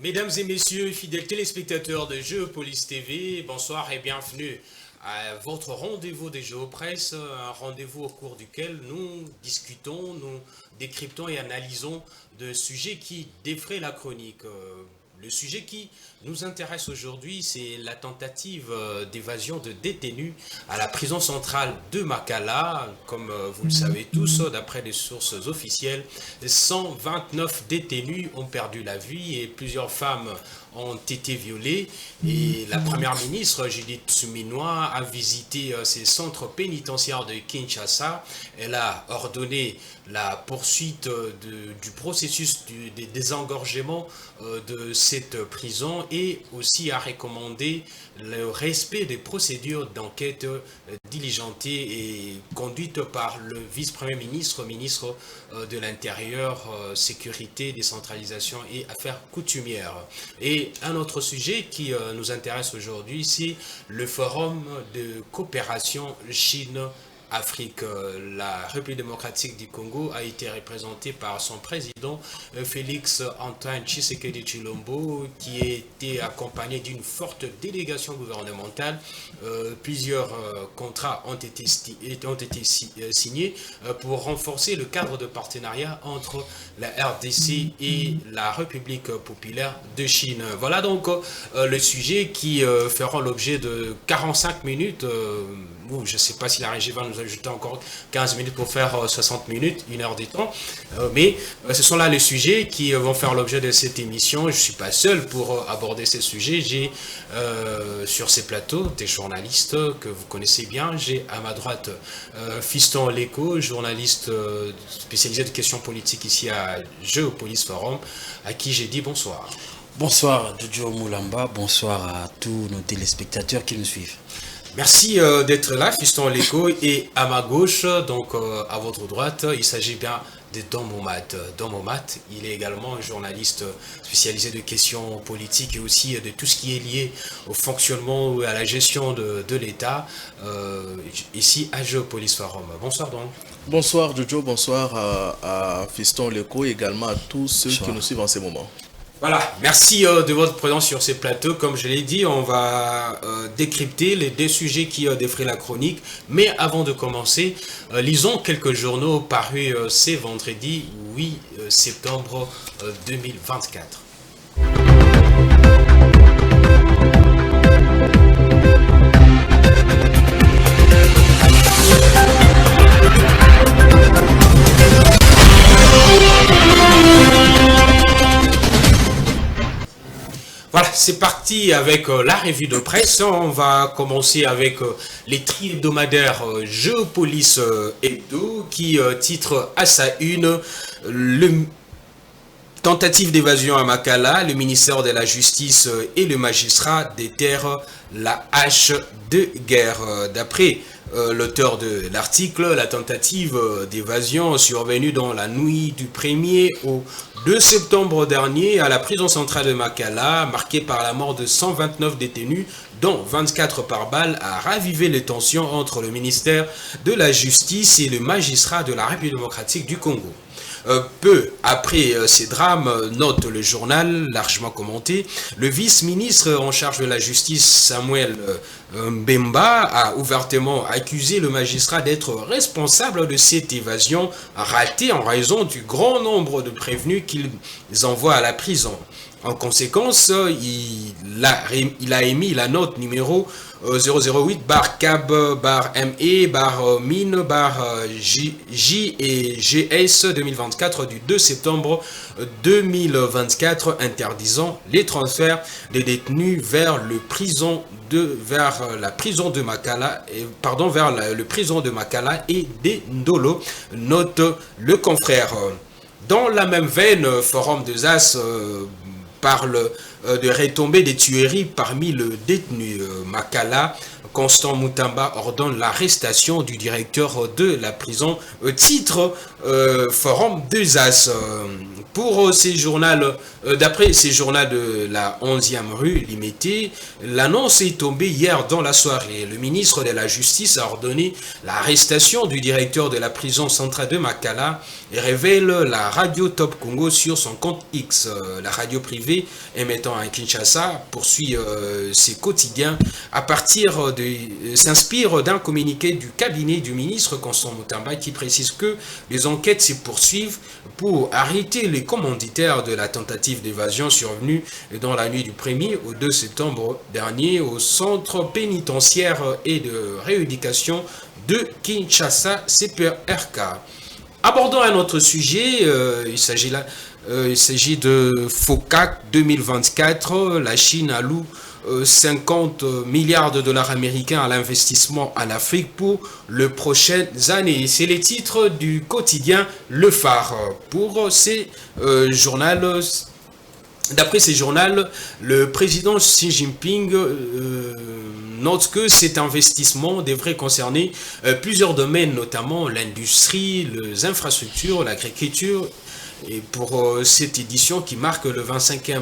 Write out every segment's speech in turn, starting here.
Mesdames et messieurs, fidèles téléspectateurs de Géopolis TV, bonsoir et bienvenue à votre rendez-vous de Géopresse, un rendez-vous au cours duquel nous discutons, nous décryptons et analysons de sujets qui défraient la chronique. Le sujet qui nous intéresse aujourd'hui, c'est la tentative d'évasion de détenus à la prison centrale de Makala. Comme vous le savez tous, d'après les sources officielles, 129 détenus ont perdu la vie et plusieurs femmes ont été violées. Et la première ministre, Judith Suminwa, a visité ces centres pénitentiaires de Kinshasa. Elle a ordonné la poursuite du processus des désengorgements de cette prison et aussi a recommandé le respect des procédures d'enquête diligentées et conduites par le vice-premier ministre, ministre de l'Intérieur, Sécurité, Décentralisation et Affaires coutumières. Et un autre sujet qui nous intéresse aujourd'hui, c'est le forum de coopération Chine-Afrique. La République démocratique du Congo a été représentée par son président Félix Antoine Tshisekedi Tshilombo, qui a été accompagné d'une forte délégation gouvernementale. Plusieurs contrats ont été signés pour renforcer le cadre de partenariat entre la RDC et la République populaire de Chine. Voilà donc le sujet qui fera l'objet de 45 minutes. Je ne sais pas si la régie va nous ajouter encore 15 minutes pour faire 60 minutes, une heure de temps. Mais ce sont là les sujets qui vont faire l'objet de cette émission. Je ne suis pas seul pour aborder ces sujets. J'ai sur ces plateaux des journalistes que vous connaissez bien. J'ai à ma droite Fiston Leko, journaliste spécialisé de questions politiques ici à Géopolis Forum, à qui j'ai dit bonsoir. Bonsoir Jojo Moulamba, bonsoir à tous nos téléspectateurs qui nous suivent. Merci d'être là, Fiston Leko, et à ma gauche, donc à votre droite, il s'agit bien de Don Momat. Don Momat, il est également un journaliste spécialisé de questions politiques et aussi de tout ce qui est lié au fonctionnement ou à la gestion de l'État, ici à Géopolis Forum. Bonsoir Don. Bonsoir Jojo, bonsoir à Fiston Leko et également à tous ceux qui nous suivent en ces moments. Voilà, merci de votre présence sur ces plateaux. Comme je l'ai dit, on va décrypter les deux sujets qui défraient la chronique. Mais avant de commencer, lisons quelques journaux parus ce vendredi 8 septembre 2024. Voilà, c'est parti avec la revue de presse. On va commencer avec les tri-hebdomadaires Géopolis Hebdo qui titre à sa une le tentative d'évasion à Makala. Le ministère de la Justice et le magistrat déterrent la hache de guerre. D'après l'auteur de l'article, la tentative d'évasion survenue dans la nuit du 1er au 2 septembre dernier à la prison centrale de Makala, marquée par la mort de 129 détenus, dont 24 par balle, a ravivé les tensions entre le ministère de la Justice et le magistrat de la République démocratique du Congo. Peu après ces drames, note le journal, largement commenté, le vice-ministre en charge de la justice, Samuel Mbemba, a ouvertement accusé le magistrat d'être responsable de cette évasion ratée en raison du grand nombre de prévenus qu'ils envoient à la prison. En conséquence, il a émis la note numéro 008-CAB-ME-MIN-J et GS 2024 du 2 septembre 2024 interdisant les transferts des détenus vers le prison de Makala et des Ndolo, note le confrère. Dans la même veine, Forum de Zas parle de retombées des tueries parmi le détenu Makala. Constant Moutamba ordonne l'arrestation du directeur de la prison, titre Forum 2As. Pour ces journaux, d'après ces journaux de la 11e rue limitée, l'annonce est tombée hier dans la soirée. Le ministre de la Justice a ordonné l'arrestation du directeur de la prison centrale de Makala et révèle la radio Top Congo sur son compte X. La radio privée émettant à Kinshasa poursuit ses quotidiens à partir de s'inspire d'un communiqué du cabinet du ministre Constant Moutamba qui précise que les enquêtes se poursuivent pour arrêter les commanditaires de la tentative d'évasion survenue dans la nuit du 1er au 2 septembre dernier au centre pénitentiaire et de rééducation de Kinshasa CPRK. Abordons un autre sujet, il s'agit de FOCAC 2024. La Chine alloue 50 milliards de dollars américains à l'investissement en Afrique pour les prochaines années. C'est les titres du quotidien Le Phare. Pour ces journaux, d'après ces journaux, le président Xi Jinping note que cet investissement devrait concerner plusieurs domaines, notamment l'industrie, les infrastructures, l'agriculture. Et pour cette édition qui marque le 25e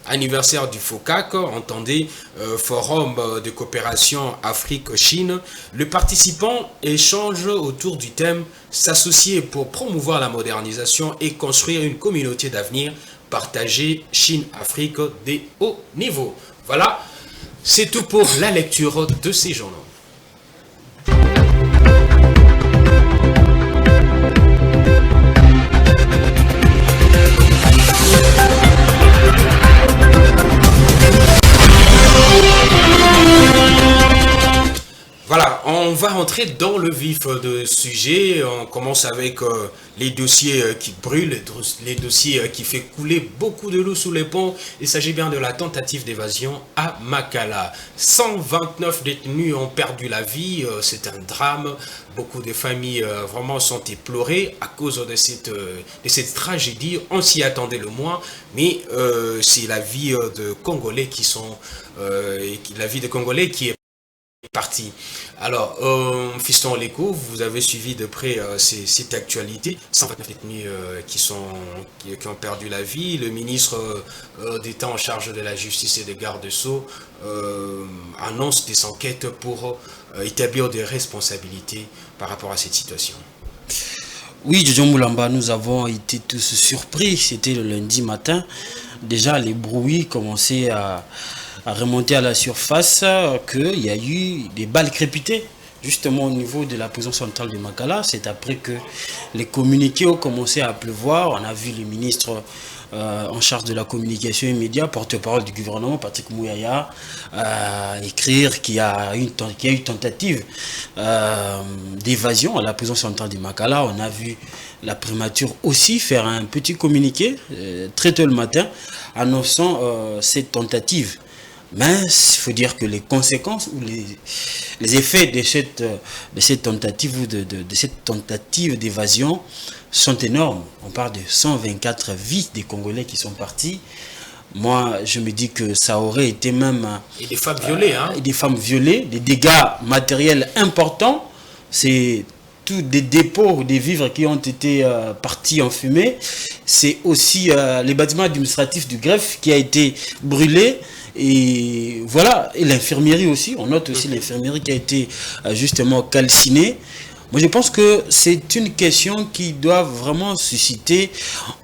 anniversaire du FOCAC, entendez Forum de coopération Afrique-Chine, les participants échangent autour du thème « S'associer pour promouvoir la modernisation et construire une communauté d'avenir partagée Chine-Afrique des hauts niveaux ». Voilà, c'est tout pour la lecture de ces journaux. Voilà, on va rentrer dans le vif du sujet. On commence avec les dossiers qui brûlent, les dossiers qui font couler beaucoup de l'eau sous les ponts. Il s'agit bien de la tentative d'évasion à Makala. 129 détenus ont perdu la vie. C'est un drame. Beaucoup de familles vraiment sont éplorées à cause de cette tragédie. On s'y attendait le moins, mais c'est la vie de Congolais qui est parti. Alors, Fiston Leko, vous avez suivi de près cette actualité. 129 détenus qui ont perdu la vie. Le ministre d'État en charge de la justice et des gardes-sceaux annonce des enquêtes pour établir des responsabilités par rapport à cette situation. Oui, Jojo Moulamba, nous avons été tous surpris. C'était le lundi matin. Déjà, les bruits commençaient à remonter à la surface, qu'il y a eu des balles crépitées justement au niveau de la prison centrale de Makala. C'est après que les communiqués ont commencé à pleuvoir. On a vu le ministre en charge de la communication immédiate, porte-parole du gouvernement, Patrick Mouyaya, écrire qu'il y a eu tentative d'évasion à la prison centrale de Makala. On a vu la primature aussi faire un petit communiqué très tôt le matin annonçant cette tentative. Mais il faut dire que les conséquences ou les effets de cette tentative ou de cette tentative d'évasion sont énormes. On parle de 124 vies des Congolais qui sont partis. Moi, je me dis que ça aurait été même... Et des femmes violées, hein. Et des femmes violées, des dégâts matériels importants. C'est tous des dépôts des vivres qui ont été partis en fumée. C'est aussi les bâtiments administratifs du greffe qui a été brûlé. Et voilà, et l'infirmerie aussi, on note aussi l'infirmerie qui a été justement calcinée. Moi je pense que c'est une question qui doit vraiment susciter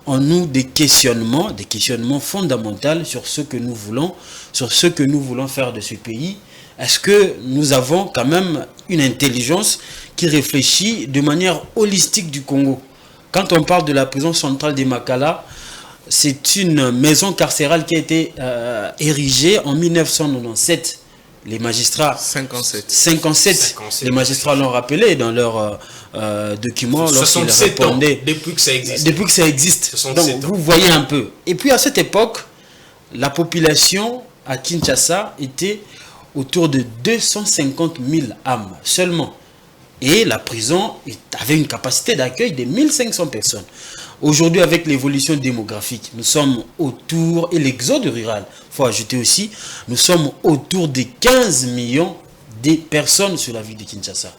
en nous des questionnements fondamentaux sur ce que nous voulons, faire de ce pays. Est-ce que nous avons quand même une intelligence qui réfléchit de manière holistique du Congo? Quand on parle de la prison centrale de Makala, c'est une maison carcérale qui a été érigée en 1997. Les magistrats... 57. Les magistrats l'ont rappelé dans leurs documents lorsqu'ils répondaient. Depuis que ça existe. Depuis que ça existe. Donc vous voyez un peu. Et puis à cette époque, la population à Kinshasa était autour de 250 000 âmes seulement. Et la prison avait une capacité d'accueil de 1500 personnes. Aujourd'hui, avec l'évolution démographique, nous sommes autour, et l'exode rural, il faut ajouter aussi, nous sommes autour de 15 millions de personnes sur la ville de Kinshasa.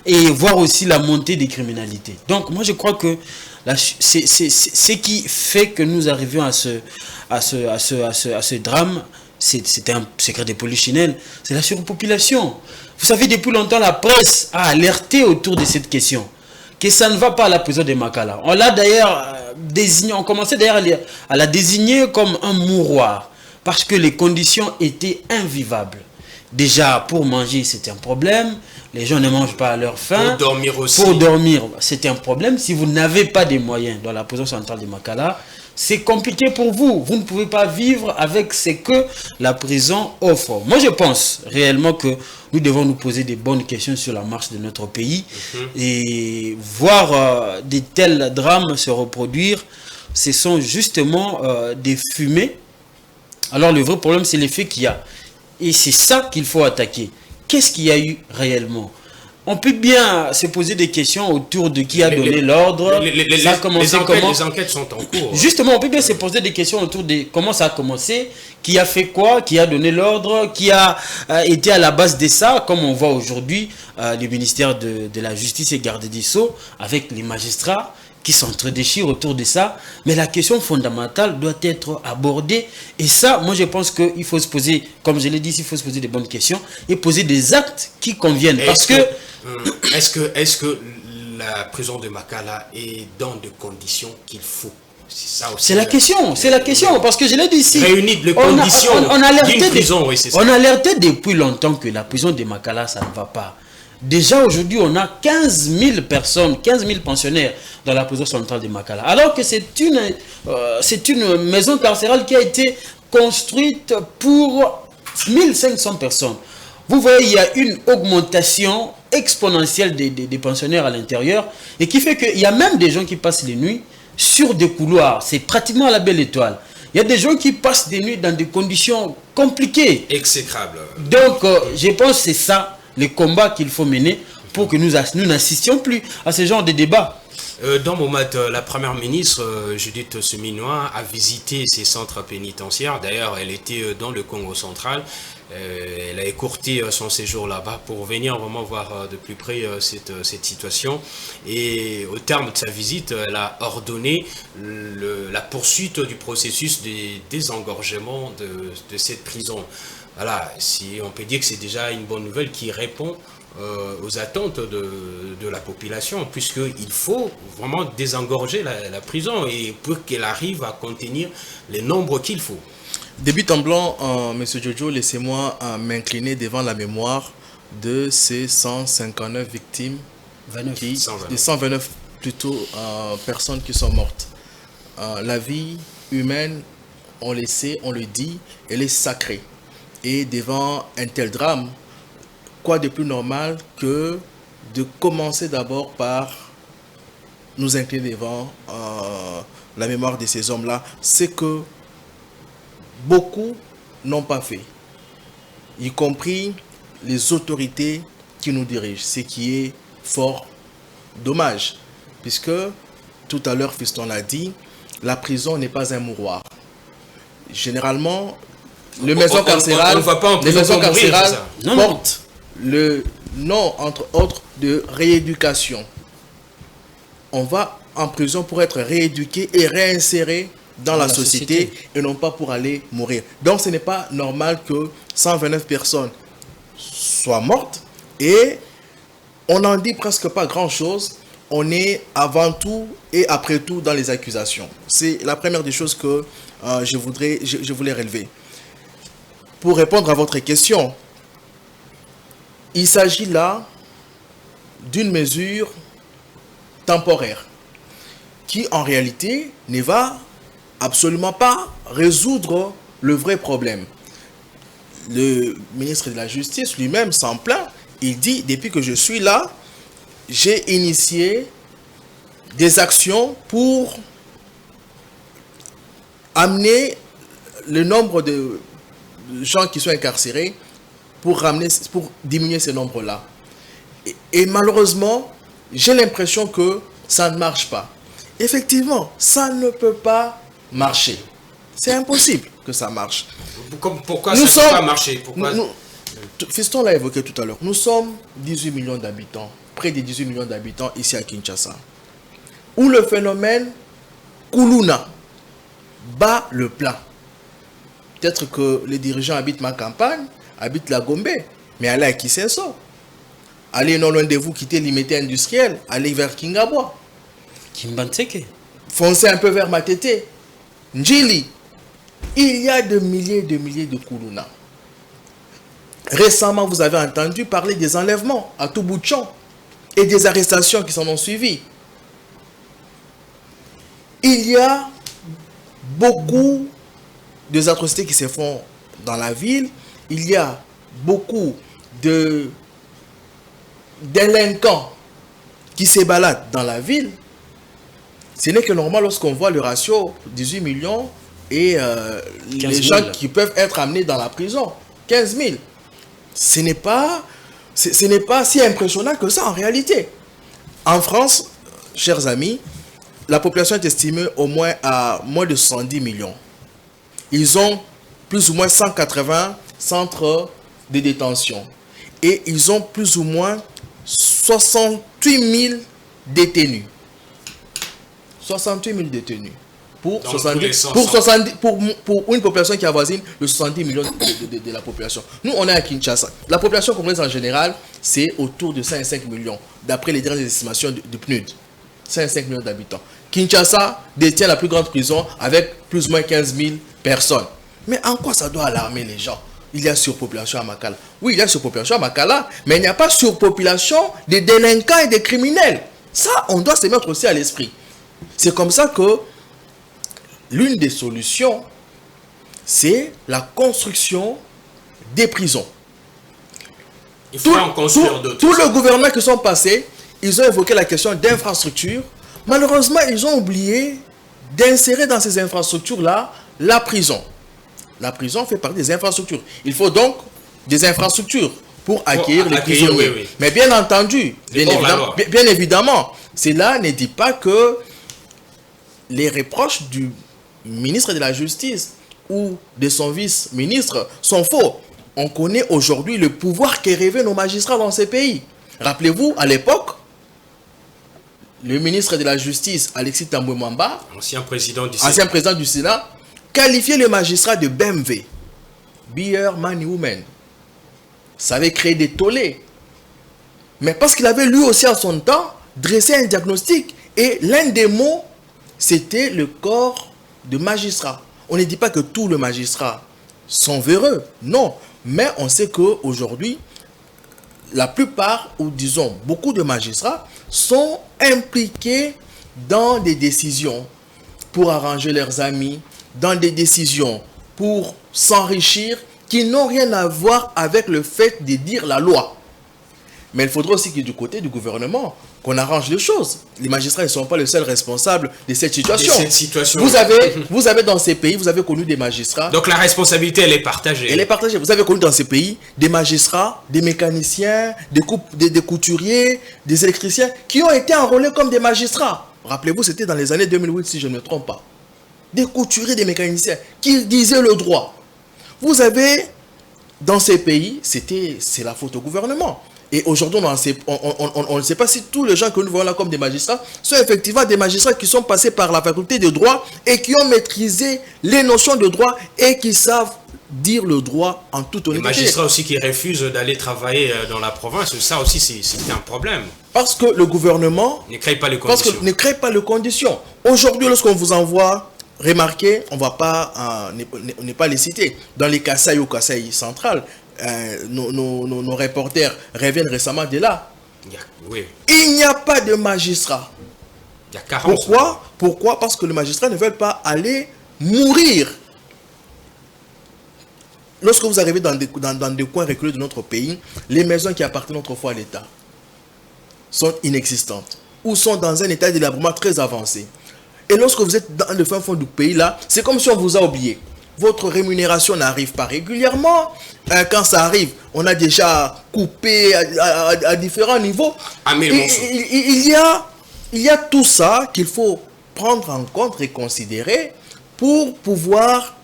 Et voir aussi la montée des criminalités. Donc, moi, je crois que c'est ce qui fait que nous arrivions à ce drame. C'est un secret de polichinelle, c'est la surpopulation. Vous savez, depuis longtemps, la presse a alerté autour de cette question, que ça ne va pas à la prison de Makala. On l'a d'ailleurs désigné, on commençait d'ailleurs à la désigner comme un mouroir, parce que les conditions étaient invivables. Déjà, pour manger, c'était un problème. Les gens ne mangent pas à leur faim. Pour dormir aussi. Pour dormir, c'était un problème. Si vous n'avez pas de moyens dans la prison centrale de Makala, c'est compliqué pour vous. Vous ne pouvez pas vivre avec ce que la prison offre. Moi, je pense réellement que nous devons nous poser des bonnes questions sur la marche de notre pays. Et voir de tels drames se reproduire, ce sont justement des fumées. Alors, le vrai problème, c'est l'effet qu'il y a. Et c'est ça qu'il faut attaquer. Qu'est-ce qu'il y a eu réellement? On peut bien se poser des questions autour de qui a donné l'ordre. Les enquêtes sont en cours. Justement, on peut bien se poser des questions autour de comment ça a commencé, qui a fait quoi, qui a donné l'ordre, qui a été à la base de ça, comme on voit aujourd'hui le ministère de la Justice et Garde des Sceaux, avec les magistrats qui s'entredéchirent autour de ça. Mais la question fondamentale doit être abordée. Et ça, moi je pense qu'il faut se poser, comme je l'ai dit, il faut se poser des bonnes questions et poser des actes qui conviennent. Est-ce que la prison de Makala est dans des conditions qu'il faut? C'est la question, parce que je l'ai dit ici. Réunir les conditions d'une prison, oui, c'est ça. On a alerté depuis longtemps que la prison de Makala, ça ne va pas. Déjà aujourd'hui, on a 15 000 personnes, 15 000 pensionnaires dans la prison centrale de Makala. Alors que c'est une maison carcérale qui a été construite pour 1500 personnes. Vous voyez, il y a une augmentation exponentielle des pensionnaires à l'intérieur et qui fait qu'il y a même des gens qui passent les nuits sur des couloirs. C'est pratiquement à la belle étoile. Il y a des gens qui passent des nuits dans des conditions compliquées. Exécrables. Donc, je pense que c'est ça les combats qu'il faut mener pour que nous n'assistions plus à ce genre de débat. Dans le moment, la première ministre, Judith Suminwa, a visité ces centres pénitentiaires. D'ailleurs, elle était dans le Congo central. Elle a écourté son séjour là-bas pour venir vraiment voir de plus près cette situation. Et au terme de sa visite, elle a ordonné la poursuite du processus de désengorgement de cette prison. Voilà, si on peut dire que c'est déjà une bonne nouvelle qui répond aux attentes de la population, puisqu'il faut vraiment désengorger la prison et pour qu'elle arrive à contenir les nombres qu'il faut. Début en blanc, M. Jojo, laissez-moi m'incliner devant la mémoire de ces 159 victimes, 129 plutôt personnes qui sont mortes. La vie humaine, on le sait, on le dit, elle est sacrée. Et devant un tel drame, quoi de plus normal que de commencer d'abord par nous incliner devant la mémoire de ces hommes-là. C'est que beaucoup n'ont pas fait, y compris les autorités qui nous dirigent, ce qui est fort dommage, puisque tout à l'heure, Fiston l'a dit, la prison n'est pas un mouroir. Généralement, les maisons carcérales portent le nom, entre autres, de rééducation. On va en prison pour être rééduqué et réinséré dans la société et non pas pour aller mourir. Donc ce n'est pas normal que 129 personnes soient mortes et on n'en dit presque pas grand-chose. On est avant tout et après tout dans les accusations. C'est la première des choses que je voulais relever. Pour répondre à votre question, il s'agit là d'une mesure temporaire qui en réalité ne va absolument pas résoudre le vrai problème. Le ministre de la Justice lui-même s'en plaint. Il dit, depuis que je suis là, j'ai initié des actions pour amener le nombre de gens qui sont incarcérés pour diminuer ce nombre-là. Et malheureusement, j'ai l'impression que ça ne marche pas. effectivement, ça ne peut pas marcher. C'est impossible que ça marche. Pourquoi ça ne peut pas marcher? Pourquoi... Fiston l'a évoqué tout à l'heure. Nous sommes 18 millions d'habitants, près de 18 millions d'habitants ici à Kinshasa, où le phénomène Kuluna bat le plein. Peut-être que les dirigeants habitent ma campagne, habitent la Gombe, mais allez à Kisenso. Allez non loin de vous, quitter l'imité industriel, allez vers Kingabwa. Kimbanseke. Foncez un peu vers Matete, Njili. Il y a de milliers de Kuluna. Récemment, vous avez entendu parler des enlèvements à tout bout de champ et des arrestations qui s'en ont suivi. Il y a beaucoup de atrocités qui se font dans la ville. Il y a beaucoup de délinquants qui se baladent dans la ville. Ce n'est que normal lorsqu'on voit le ratio 18 millions et les gens qui peuvent être amenés dans la prison, 15 000. Ce n'est pas si impressionnant que ça en réalité. En France, chers amis, la population est estimée au moins à moins de 70 millions. Ils ont plus ou moins 180 centres de détention. Et ils ont plus ou moins 68 000 détenus. 68 000 détenus. Pour une population qui avoisine le 70 millions de la population. Nous, on est à Kinshasa. La population congolaise en général, c'est autour de 5 millions, d'après les dernières estimations du PNUD. 5 millions d'habitants. Kinshasa détient la plus grande prison avec plus ou moins 15 000 personnes. Mais en quoi ça doit alarmer les gens? Il y a surpopulation à Makala. Oui, il y a surpopulation à Makala, mais il n'y a pas surpopulation des délinquants et des criminels. Ça, on doit se mettre aussi à l'esprit. C'est comme ça que l'une des solutions, c'est la construction des prisons. Il faut en construire d'autres. Tous les gouvernements qui sont passés, ils ont évoqué la question d'infrastructures. Malheureusement, ils ont oublié d'insérer dans ces infrastructures-là la prison. La prison fait partie des infrastructures. Il faut donc des infrastructures pour accueillir les prisonniers. Oui. Mais bien entendu, bien évidemment, cela ne dit pas que les reproches du ministre de la Justice ou de son vice-ministre sont faux. On connaît aujourd'hui le pouvoir que rêvaient nos magistrats dans ces pays. Rappelez-vous, à l'époque, le ministre de la Justice, Alexis Tambwe Mwamba, ancien président du Sénat, qualifiait le magistrat de BMV, Beer Man Woman. Ça avait créé des tollés. Mais parce qu'il avait lui aussi en son temps dressé un diagnostic. Et l'un des mots, c'était le corps de magistrats. On ne dit pas que tous les magistrats sont véreux. Non. Mais on sait qu'aujourd'hui, la plupart, ou disons beaucoup de magistrats, sont impliqués dans des décisions pour arranger leurs amis, dans des décisions pour s'enrichir, qui n'ont rien à voir avec le fait de dire la loi. Mais il faudra aussi que du côté du gouvernement, qu'on arrange les choses. Les magistrats ne sont pas les seuls responsables de cette situation. Vous avez dans ces pays, vous avez connu des magistrats. Donc la responsabilité, elle est partagée. Elle est partagée. Vous avez connu dans ces pays des magistrats, des mécaniciens, des couturiers, des électriciens qui ont été enrôlés comme des magistrats. Rappelez-vous, c'était dans les années 2008, si je ne me trompe pas. Des couturiers, des mécaniciens qui disaient le droit. Vous avez, dans ces pays, c'est la faute au gouvernement. Et aujourd'hui, on ne sait pas si tous les gens que nous voyons là comme des magistrats sont effectivement des magistrats qui sont passés par la faculté de droit et qui ont maîtrisé les notions de droit et qui savent dire le droit en toute honnêteté. Les magistrats aussi qui refusent d'aller travailler dans la province, ça aussi c'est un problème. Parce que le gouvernement ne crée pas les conditions. Ne crée pas les conditions. Aujourd'hui, lorsqu'on vous envoie, remarquez, on n'est pas les citer. Dans les Kasaï ou Kasaï central, nos reporters reviennent récemment de là. Il n'y a pas de magistrat. Il y a 40. Pourquoi? Parce que les magistrats ne veulent pas aller mourir. Lorsque vous arrivez dans des coins reculés de notre pays, les maisons qui appartenaient autrefois à l'État sont inexistantes ou sont dans un état de délabrement très avancé. Et lorsque vous êtes dans le fin fond du pays là, c'est comme si on vous a oublié. Votre rémunération n'arrive pas régulièrement. Quand ça arrive, on a déjà coupé à différents niveaux. Il y a tout ça qu'il faut prendre en compte et considérer pour pouvoir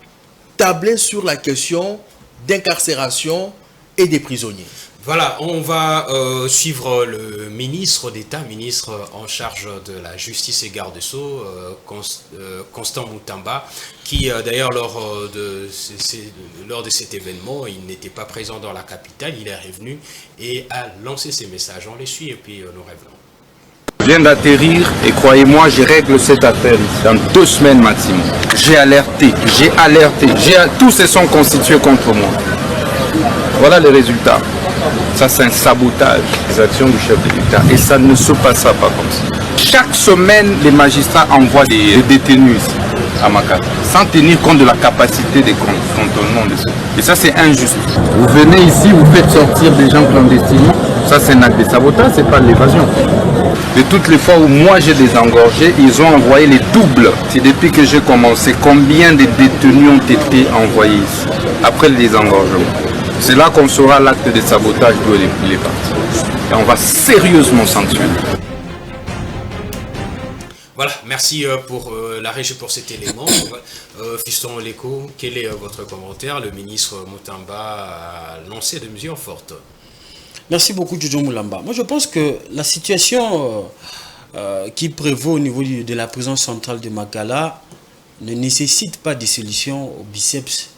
tabler sur la question d'incarcération et des prisonniers. Voilà, on va suivre le ministre d'État, ministre en charge de la justice et garde-sceaux, Constant Moutamba, qui d'ailleurs lors de cet événement, il n'était pas présent dans la capitale, il est revenu et a lancé ses messages. On les suit et puis nous revenons. Je viens d'atterrir et croyez-moi, je règle cette affaire ici dans 2 semaines maximum. J'ai alerté, tous se sont constitués contre moi. Voilà les résultats. Ça, c'est un sabotage des actions du chef de l'État. Et ça ne se passera pas comme ça. Chaque semaine, les magistrats envoient des détenus ici, à Makala, sans tenir compte de la capacité des cantonnements de ça. Et ça, c'est injuste. Vous venez ici, vous faites sortir des gens clandestinement. Ça, c'est un acte de sabotage, c'est pas de l'évasion. De toutes les fois où moi j'ai désengorgé, ils ont envoyé les doubles. C'est depuis que j'ai commencé. Combien de détenus ont été envoyés ici, après le désengorgement? C'est là qu'on saura l'acte de sabotage d'où il est parti. Et on va sérieusement sanctionner. Voilà, merci pour la régie pour cet élément. Fiston Leko, quel est votre commentaire? Le ministre Moutamba a lancé des mesures fortes. Merci beaucoup, Jojo Moulamba. Moi, je pense que la situation qui prévaut au niveau de la prison centrale de Makala ne nécessite pas de solutions au biceps.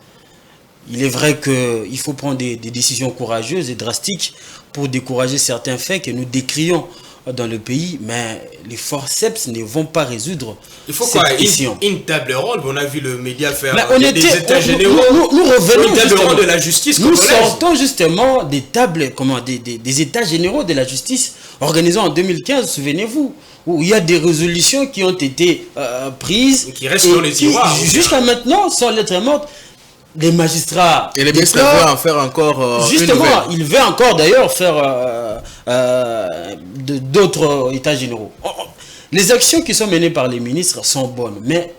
Il est vrai qu'il faut prendre des décisions courageuses et drastiques pour décourager certains faits que nous décrions dans le pays, mais les forceps ne vont pas résoudre. Il faut quoi? Une table ronde. On a vu le média faire des états généraux. Nous revenons une table ronde de la justice. Nous sortons justement des tables, des états généraux de la justice organisés en 2015, souvenez-vous, où il y a des résolutions qui ont été prises. Qui restent dans les tiroirs. Jusqu'à maintenant, sans lettre morte. Les magistrats... Et les ministres veulent en faire encore justement, il veut encore d'ailleurs faire d'autres états généraux. Les actions qui sont menées par les ministres sont bonnes, mais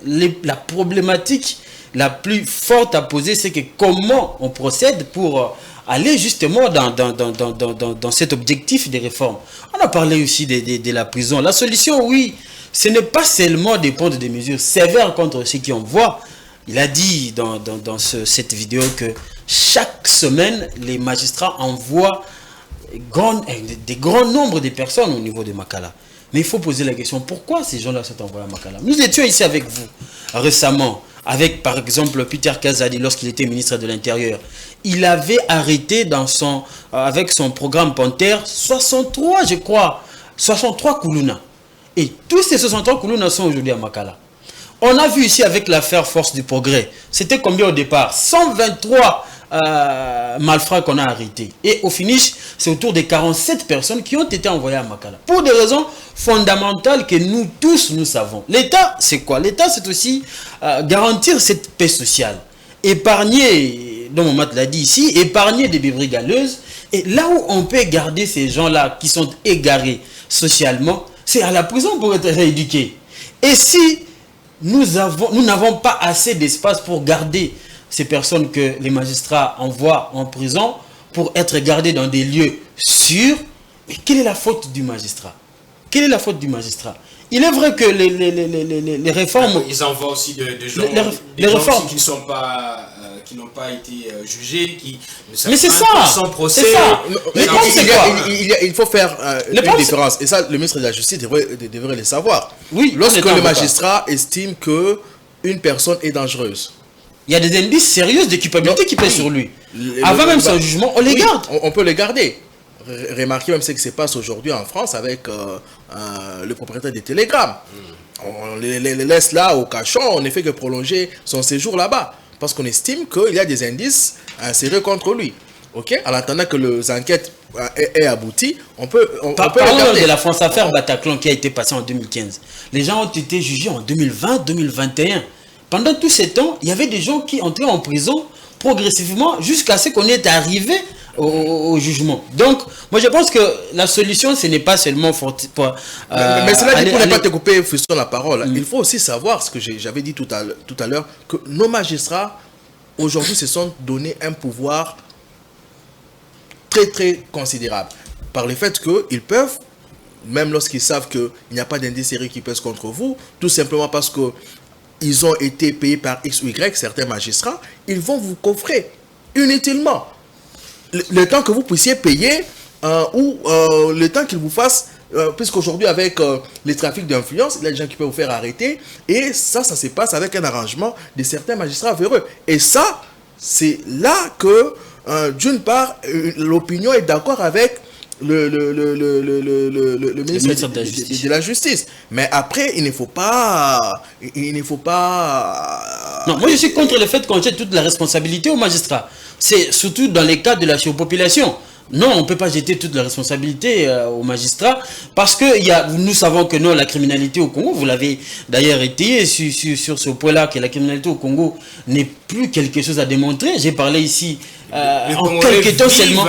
la problématique la plus forte à poser, c'est que comment on procède pour aller justement dans cet objectif des réformes. On a parlé aussi de la prison. La solution, oui, ce n'est pas seulement dépendre des mesures sévères contre ceux qui envoient. Il a dit dans cette vidéo que chaque semaine, les magistrats envoient des grands nombres de personnes au niveau de Makala. Mais il faut poser la question, pourquoi ces gens-là sont envoyés à Makala? Nous étions ici avec vous récemment, avec par exemple Peter Kazadi, lorsqu'il était ministre de l'Intérieur. Il avait arrêté avec son programme Panther 63, je crois, 63 Koulouna. Et tous ces 63 Koulouna sont aujourd'hui à Makala. On a vu ici avec l'affaire Force du Progrès. C'était combien au départ? 123 malfrats qu'on a arrêtés. Et au finish, c'est autour de 47 personnes qui ont été envoyées à Makala. Pour des raisons fondamentales que nous tous, nous savons. L'État, c'est quoi? L'État, c'est aussi garantir cette paix sociale. Épargner, dont Mohamed l'a dit ici, épargner des bébris galeuses. Et là où on peut garder ces gens-là qui sont égarés socialement, c'est à la prison pour être rééduqués. Et si nous n'avons pas assez d'espace pour garder ces personnes que les magistrats envoient en prison pour être gardées dans des lieux sûrs, mais quelle est la faute du magistrat? Quelle est la faute du magistrat? Il est vrai que les réformes... Ils envoient aussi des gens, les réformes qui n'ont pas été jugés, qui ne savent mais c'est pas ça, sans procès. c'est ça. Il faut faire une différence. Et ça, le ministre de la Justice devrait le savoir. Oui, lorsque le magistrat estime que une personne est dangereuse, il y a des indices sérieux de culpabilité qui pèsent sur lui. Avant même son jugement, on les garde. On peut les garder. Remarquez même ce qui se passe aujourd'hui en France avec le propriétaire des télégrammes. On les laisse là au cachot, on ne fait que prolonger son séjour là-bas. Parce qu'on estime qu'il y a des indices sérieux contre lui. Ok? En attendant que les enquêtes aient abouti, on peut Parlons de la France Affaire Bataclan qui a été passée en 2015. Les gens ont été jugés en 2020, 2021. Pendant tous ces temps, il y avait des gens qui entraient en prison progressivement jusqu'à ce qu'on est arrivé au jugement. Donc, moi je pense que la solution, ce n'est pas seulement... mais cela dit, pour ne pas te couper Fiston, la parole, il faut aussi savoir ce que j'avais dit tout à l'heure, que nos magistrats, aujourd'hui, se sont donné un pouvoir très très considérable. Par le fait qu'ils peuvent même lorsqu'ils savent qu'il n'y a pas d'indice sérieux qui pèse contre vous, tout simplement parce que ils ont été payés par X ou Y, certains magistrats, ils vont vous coffrer inutilement. Le temps que vous puissiez payer ou le temps qu'ils vous fassent, puisqu'aujourd'hui avec les trafics d'influence, il y a des gens qui peuvent vous faire arrêter, et ça se passe avec un arrangement de certains magistrats véreux. Et ça, c'est là que, d'une part, l'opinion est d'accord avec le ministre de la Justice. Mais après, il ne faut pas... Non, moi je suis contre le fait qu'on jette toute la responsabilité aux magistrats. C'est surtout dans les cas de la surpopulation. Non, on ne peut pas jeter toute la responsabilité aux magistrats parce que nous savons que non, la criminalité au Congo, vous l'avez d'ailleurs étayé sur ce point-là, que la criminalité au Congo n'est plus quelque chose à démontrer. J'ai parlé ici en quelques temps seulement.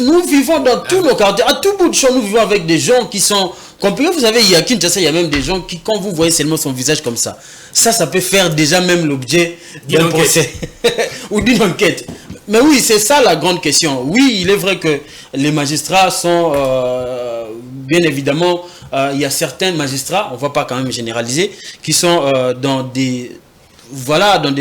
Nous vivons dans tous nos quartiers, à tout bout de champ, nous vivons avec des gens qui sont compliqués. Vous savez, il y a Kinshasa, il y a même des gens qui, quand vous voyez seulement son visage comme ça peut faire déjà même l'objet d'un procès ou d'une enquête. Mais oui, c'est ça la grande question. Oui, il est vrai que les magistrats sont, bien évidemment, il y a certains magistrats, on ne va pas quand même généraliser, qui sont dans des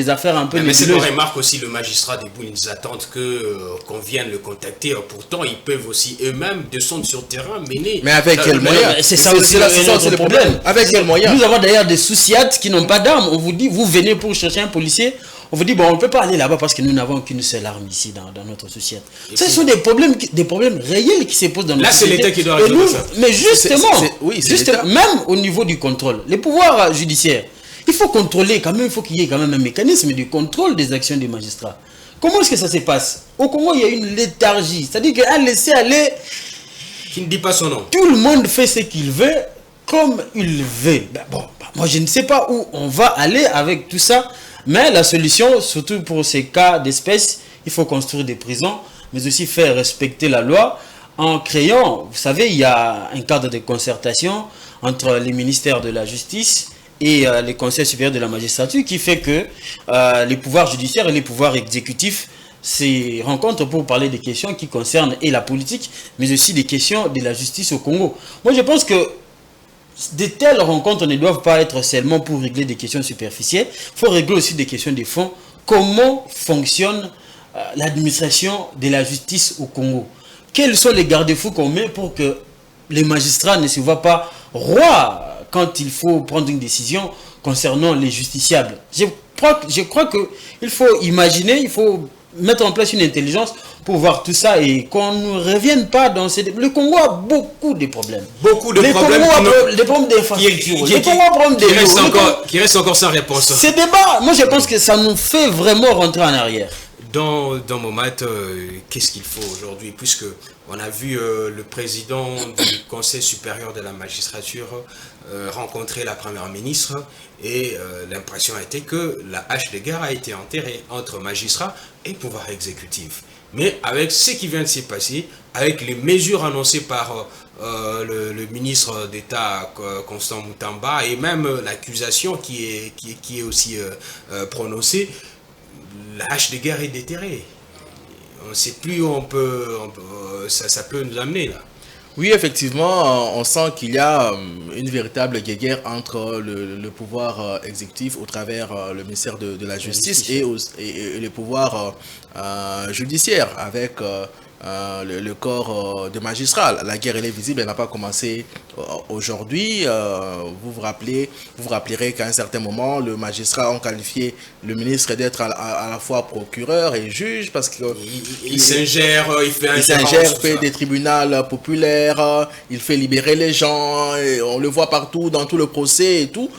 affaires un peu nébuleuses. Mais c'est une remarque aussi, le magistrat debout, ils attendent qu'on vienne le contacter. Pourtant, ils peuvent aussi eux-mêmes descendre sur le terrain, mener... Mais avec quel moyen? C'est ça aussi le problème. Avec quel moyen? Nous avons d'ailleurs des sous-siates qui n'ont pas d'armes. On vous dit, vous venez pour chercher un policier. On vous dit, bon, on ne peut pas aller là-bas parce que nous n'avons qu'une seule arme ici dans notre société. Ce sont des problèmes réels qui se posent dans notre société. Là, c'est l'État qui doit résoudre ça. Mais justement, même au niveau du contrôle, les pouvoirs judiciaires, il faut contrôler quand même, il faut qu'il y ait quand même un mécanisme de contrôle des actions des magistrats. Comment est-ce que ça se passe? Au Congo, il y a une léthargie. C'est-à-dire qu'un laisser-aller... Qui ne dit pas son nom. Tout le monde fait ce qu'il veut, comme il veut. Moi, je ne sais pas où on va aller avec tout ça. Mais la solution, surtout pour ces cas d'espèce, il faut construire des prisons, mais aussi faire respecter la loi en créant, vous savez, il y a un cadre de concertation entre les ministères de la Justice et les conseils supérieurs de la magistrature qui fait que les pouvoirs judiciaires et les pouvoirs exécutifs se rencontrent pour parler des questions qui concernent et la politique, mais aussi des questions de la justice au Congo. Moi, je pense que de telles rencontres ne doivent pas être seulement pour régler des questions superficielles. Il faut régler aussi des questions de fond. Comment fonctionne l'administration de la justice au Congo? Quels sont les garde-fous qu'on met pour que les magistrats ne se voient pas rois quand il faut prendre une décision concernant les justiciables? Je crois qu'il faut imaginer, il faut mettre en place une intelligence pour voir tout ça et qu'on ne revienne pas dans ces... Le Congo a beaucoup de problèmes. Beaucoup de problèmes. Des problèmes d'infrastructure. Le Congo a problème qui reste encore sans réponse. Ces débats, moi je pense que ça nous fait vraiment rentrer en arrière. Dans Momat, qu'est-ce qu'il faut aujourd'hui? Puisque on a vu le président du Conseil supérieur de la magistrature rencontrer la première ministre et l'impression a été que la hache de guerre a été enterrée entre magistrats et pouvoir exécutif. Mais avec ce qui vient de se passer, avec les mesures annoncées par le ministre d'État Constant Moutamba et même l'accusation qui est aussi prononcée, la hache de guerre est déterrée. On ne sait plus où ça peut nous amener là. Oui, effectivement, on sent qu'il y a une véritable guerre entre le pouvoir exécutif au travers le ministère de la Justice et le pouvoir judiciaire avec le corps de magistrats. La guerre, elle est visible, elle n'a pas commencé aujourd'hui. Vous vous rappellerez qu'à un certain moment, le magistrat a qualifié le ministre d'être à la fois procureur et juge parce que il s'ingère, il fait des tribunaux populaires, il fait libérer les gens, et on le voit partout dans tout le procès et tout.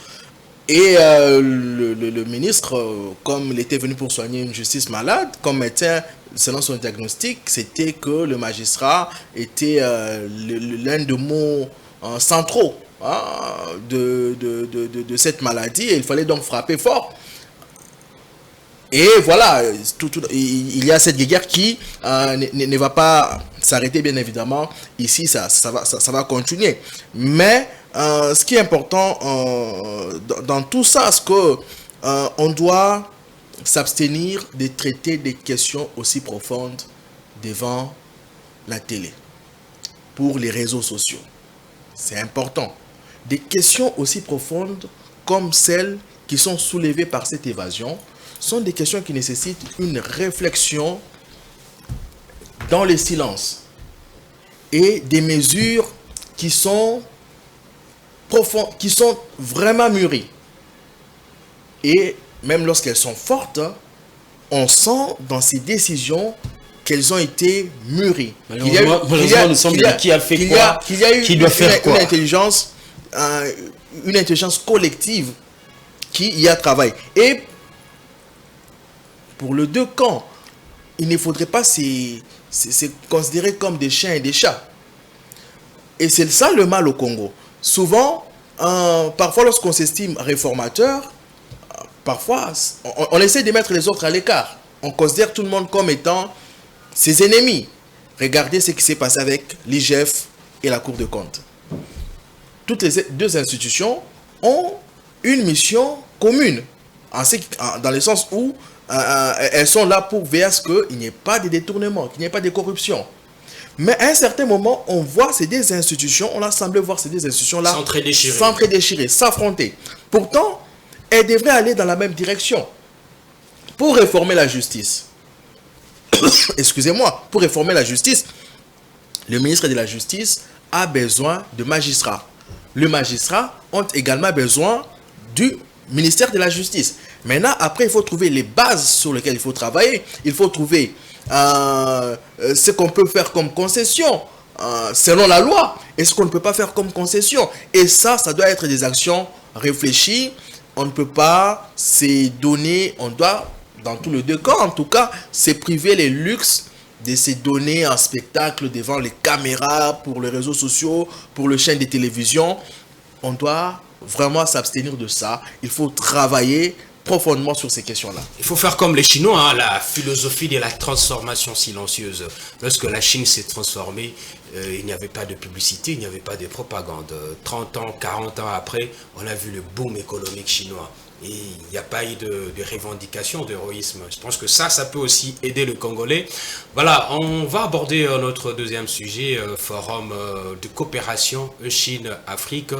Et le ministre, comme il était venu pour soigner une justice malade, comme médecin, selon son diagnostic, c'était que le magistrat était l'un des mots centraux de cette maladie et il fallait donc frapper fort. Et voilà, il y a cette guerre qui ne va pas s'arrêter, bien évidemment. Ici, ça va continuer. Mais ce qui est important dans tout ça, c'est qu'on doit s'abstenir de traiter des questions aussi profondes devant la télé, pour les réseaux sociaux. c'est important. Des questions aussi profondes comme celles qui sont soulevées par cette évasion sont des questions qui nécessitent une réflexion dans le silence et des mesures qui sont profondes, qui sont vraiment mûries. Et même lorsqu'elles sont fortes, on sent dans ces décisions qu'elles ont été mûries. Malheureusement, nous sommes qui a fait quoi, qui doit faire quoi. Une intelligence collective qui y a travaillé. Et pour les deux camps, il ne faudrait pas se considérer comme des chiens et des chats. Et c'est ça le mal au Congo. Souvent, parfois lorsqu'on s'estime réformateur, parfois on essaie de mettre les autres à l'écart. On considère tout le monde comme étant ses ennemis. Regardez ce qui s'est passé avec l'IGF et la Cour des comptes. Toutes les deux institutions ont une mission commune, dans le sens où elles sont là pour veiller à ce qu'il n'y ait pas de détournement, qu'il n'y ait pas de corruption. Mais à un certain moment, on voit ces deux institutions, on a semblé voir ces deux institutions-là s'entre-déchirer, s'affronter. Pourtant, elles devraient aller dans la même direction. Pour réformer la justice, excusez-moi, pour réformer la justice, le ministre de la Justice a besoin de magistrats. Les magistrats ont également besoin du ministère de la Justice. Maintenant, après, il faut trouver les bases sur lesquelles il faut travailler. Il faut trouver ce qu'on peut faire comme concession selon la loi et ce qu'on ne peut pas faire comme concession. Et ça doit être des actions réfléchies. On ne peut pas se donner, on doit, dans tous les deux cas, en tout cas, se priver les luxes de se donner un spectacle devant les caméras, pour les réseaux sociaux, pour les chaînes de télévision. On doit vraiment s'abstenir de ça. Il faut travailler profondément sur ces questions-là. Il faut faire comme les Chinois, hein, la philosophie de la transformation silencieuse. Lorsque la Chine s'est transformée, il n'y avait pas de publicité, il n'y avait pas de propagande. 30 ans, 40 ans après, on a vu le boom économique chinois. Et il n'y a pas eu de revendication d'héroïsme. Je pense que ça peut aussi aider le Congolais. Voilà, on va aborder notre deuxième sujet, forum de coopération Chine-Afrique.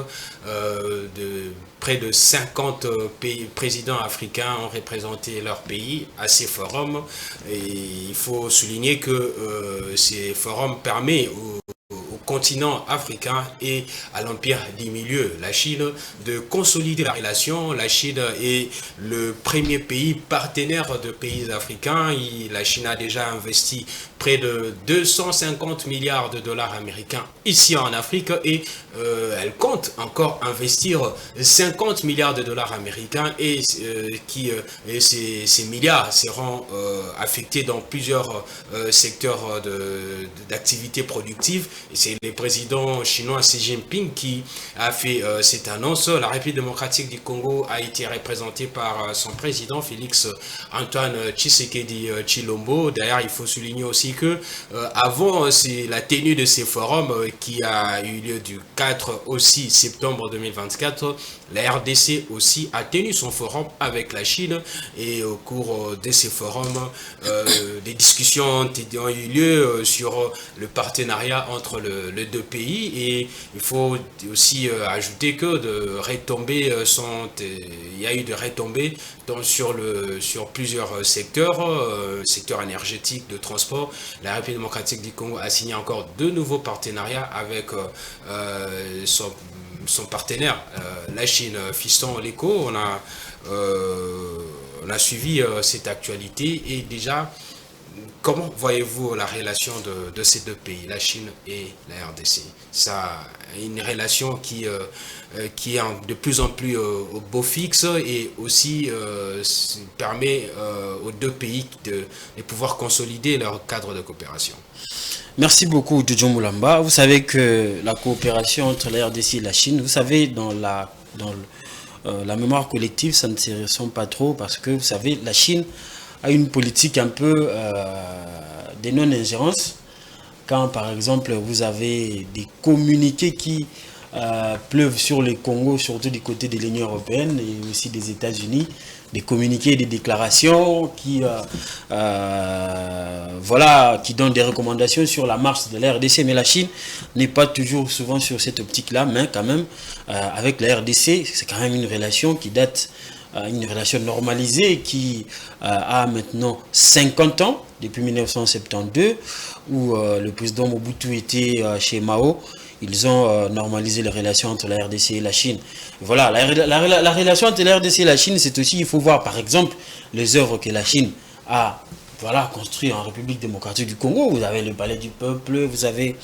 Près de 50 présidents africains ont représenté leur pays à ces forums. Et il faut souligner que ces forums permettent au continent africain et à l'empire du milieu, la Chine, de consolider la relation. La Chine est le premier pays partenaire de pays africains. La Chine a déjà investi près de 250 milliards de dollars américains ici en Afrique et elle compte encore investir 50 milliards de dollars américains et ces milliards seront affectés dans plusieurs secteurs d'activités productives. Et c'est le président chinois Xi Jinping qui a fait cette annonce. La République démocratique du Congo a été représentée par son président Félix Antoine Tshisekedi Tshilombo. D'ailleurs, il faut souligner aussi que avant la tenue de ces forums qui a eu lieu du 4 au 6 septembre 2024, la RDC aussi a tenu son forum avec la Chine et au cours de ces forums, des discussions ont eu lieu sur le partenariat entre les deux pays et il faut aussi ajouter que il y a eu des retombées sur plusieurs secteurs, secteur énergétique, de transport. La République démocratique du Congo a signé encore deux nouveaux partenariats avec son partenaire, la Chine, Fiston Léco. On a suivi cette actualité et déjà, comment voyez-vous la relation de ces deux pays, la Chine et la RDC? Ça une relation qui est de plus en plus au beau fixe et aussi permet aux deux pays de pouvoir consolider leur cadre de coopération. Merci beaucoup, Jojo Moulamba. Vous savez que la coopération entre la RDC et la Chine, vous savez, dans la mémoire collective, ça ne se ressent pas trop parce que, vous savez, la Chine a une politique un peu de non-ingérence. Quand, par exemple, vous avez des communiqués qui pleuvent sur les Congos, surtout du côté de l'Union européenne et aussi des États-Unis, des communiqués, des déclarations qui, voilà, qui donnent des recommandations sur la marche de la RDC. Mais la Chine n'est pas toujours souvent sur cette optique-là, mais quand même, avec la RDC, c'est quand même une relation qui date, une relation normalisée qui a maintenant 50 ans, depuis 1972, où le président Mobutu était chez Mao. Ils ont normalisé les relations entre la RDC et la Chine. Voilà, la relation entre la RDC et la Chine, c'est aussi, il faut voir par exemple les œuvres que la Chine a construites en République démocratique du Congo. Vous avez le Palais du Peuple, vous avez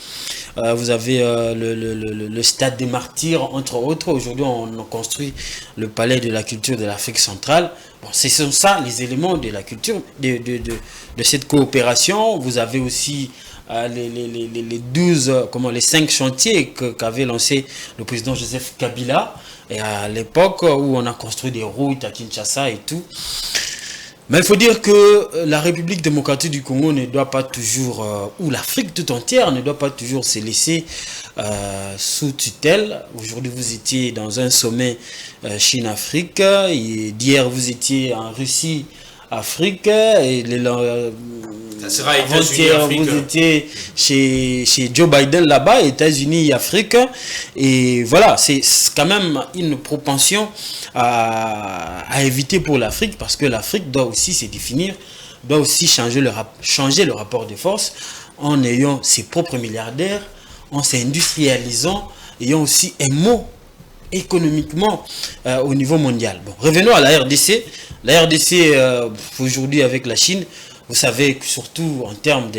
le Stade des Martyrs, entre autres. Aujourd'hui, on construit le Palais de la Culture de l'Afrique centrale. Bon, ce sont ça les éléments de la culture, de cette coopération. Vous avez aussi les 5 chantiers qu'avait lancé le président Joseph Kabila, et à l'époque où on a construit des routes à Kinshasa et tout. Mais il faut dire que la République démocratique du Congo ne doit pas toujours, ou l'Afrique tout entière ne doit pas toujours se laisser sous tutelle. Aujourd'hui, vous étiez dans un sommet Chine-Afrique, d'hier vous étiez en Russie, Afrique, et avant-hier vous étiez chez Joe Biden là-bas, États-Unis, Afrique, et voilà, c'est quand même une propension à éviter pour l'Afrique, parce que l'Afrique doit aussi se définir, doit aussi changer le rapport de force en ayant ses propres milliardaires, en s'industrialisant, ayant aussi un mot économiquement au niveau mondial. Bon, revenons à la RDC. La RDC, aujourd'hui avec la Chine, vous savez que surtout en termes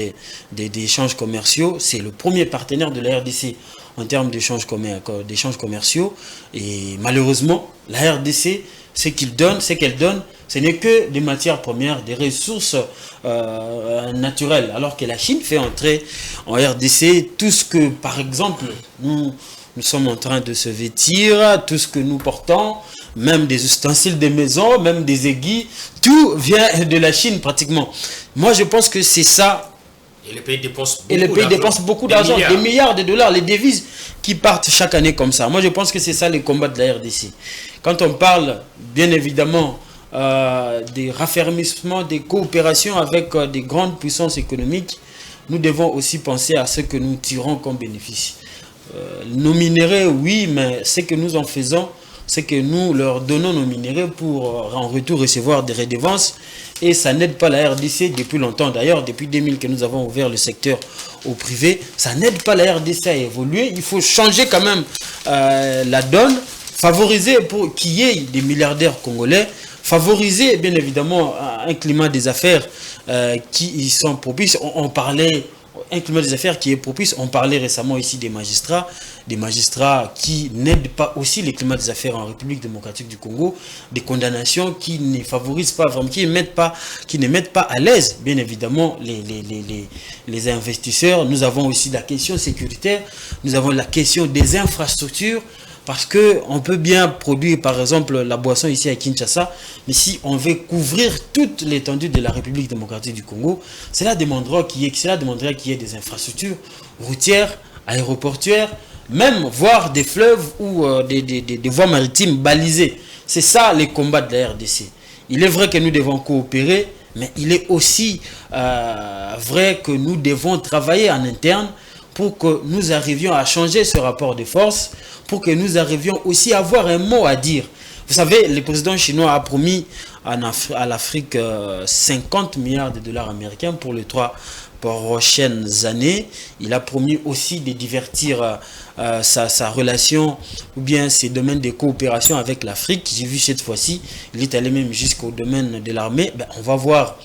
d'échanges commerciaux, c'est le premier partenaire de la RDC en termes d'échanges commerciaux. Et malheureusement, la RDC, ce qu'elle donne, ce n'est que des matières premières, des ressources naturelles. Alors que la Chine fait entrer en RDC tout ce que, par exemple, nous sommes en train de se vêtir, tout ce que nous portons, même des ustensiles de maison, même des aiguilles, tout vient de la Chine pratiquement. Moi, je pense que c'est ça. Et le pays dépense beaucoup d'argent, des milliards de dollars, les devises qui partent chaque année comme ça. Moi, je pense que c'est ça les combats de la RDC. Quand on parle, bien évidemment, des raffermissements, des coopérations avec des grandes puissances économiques, nous devons aussi penser à ce que nous tirons comme bénéfice. Nos minéraux, oui, mais ce que nous en faisons, c'est que nous leur donnons nos minéraux pour en retour recevoir des redevances, et ça n'aide pas la RDC depuis longtemps. D'ailleurs, depuis 2000 que nous avons ouvert le secteur au privé, ça n'aide pas la RDC à évoluer. Il faut changer quand même la donne, favoriser pour qu'il y ait des milliardaires congolais, favoriser bien évidemment un climat des affaires qui y sont propices. On parlait un climat des affaires qui est propice. On parlait récemment ici des magistrats qui n'aident pas aussi les climats des affaires en République démocratique du Congo, des condamnations qui ne favorisent pas vraiment, qui ne mettent pas à l'aise, bien évidemment, les investisseurs. Nous avons aussi la question sécuritaire, nous avons la question des infrastructures, parce qu'on peut bien produire, par exemple, la boisson ici à Kinshasa, mais si on veut couvrir toute l'étendue de la République démocratique du Congo, cela demanderait qu'il y ait des infrastructures routières, aéroportuaires, même voire des fleuves ou des voies maritimes balisées. C'est ça les combats de la RDC. Il est vrai que nous devons coopérer, mais il est aussi vrai que nous devons travailler en interne pour que nous arrivions à changer ce rapport de force, pour que nous arrivions aussi à avoir un mot à dire. Vous savez, le président chinois a promis à l'Afrique 50 milliards de dollars américains pour les 3 prochaines années. Il a promis aussi de divertir sa relation ou bien ses domaines de coopération avec l'Afrique. J'ai vu cette fois-ci, il est allé même jusqu'au domaine de l'armée. On va voir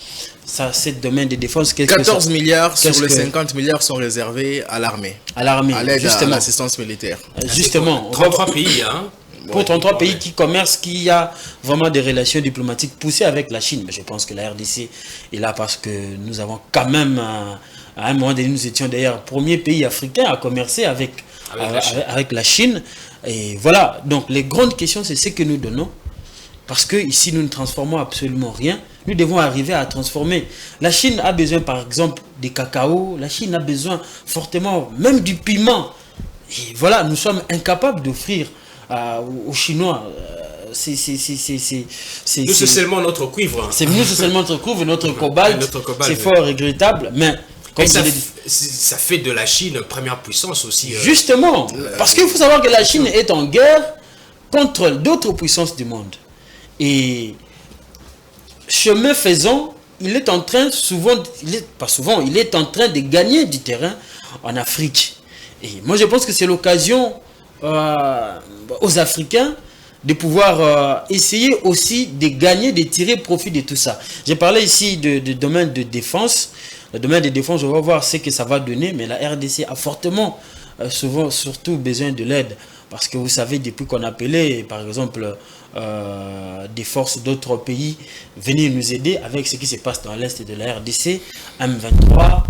ça, c'est domaine de défense. 14 milliards sur les 50 milliards sont réservés à l'armée. À l'armée, à l'aide justement. À l'assistance militaire. Justement. 33 pays, hein. Pour 33 pays qui commercent, qui a vraiment des relations diplomatiques poussées avec la Chine. Mais je pense que la RDC est là parce que nous avons quand même, à un moment donné, nous étions d'ailleurs premier pays africain à commercer avec la Chine. Et voilà, donc les grandes questions, c'est ce que nous donnons. Parce que ici, nous ne transformons absolument rien. Nous devons arriver à transformer. La Chine a besoin, par exemple, des cacao. La Chine a besoin fortement, même du piment. Et voilà, nous sommes incapables d'offrir aux Chinois. Nous, c'est seulement notre cuivre. Hein. C'est nous, c'est seulement notre cuivre, notre cobalt. C'est fort regrettable, mais comme ça fait de la Chine première puissance aussi. Justement, parce qu'il faut savoir que la Chine est en guerre contre d'autres puissances du monde. Et chemin faisant, il est en train il est en train de gagner du terrain en Afrique. Et moi, je pense que c'est l'occasion aux Africains de pouvoir essayer aussi de gagner, de tirer profit de tout ça. J'ai parlé ici de domaine de défense. Le domaine de défense, on va voir ce que ça va donner, mais la RDC a fortement, souvent, surtout besoin de l'aide. Parce que vous savez, depuis qu'on appelait, par exemple, des forces d'autres pays venir nous aider avec ce qui se passe dans l'Est de la RDC, M23,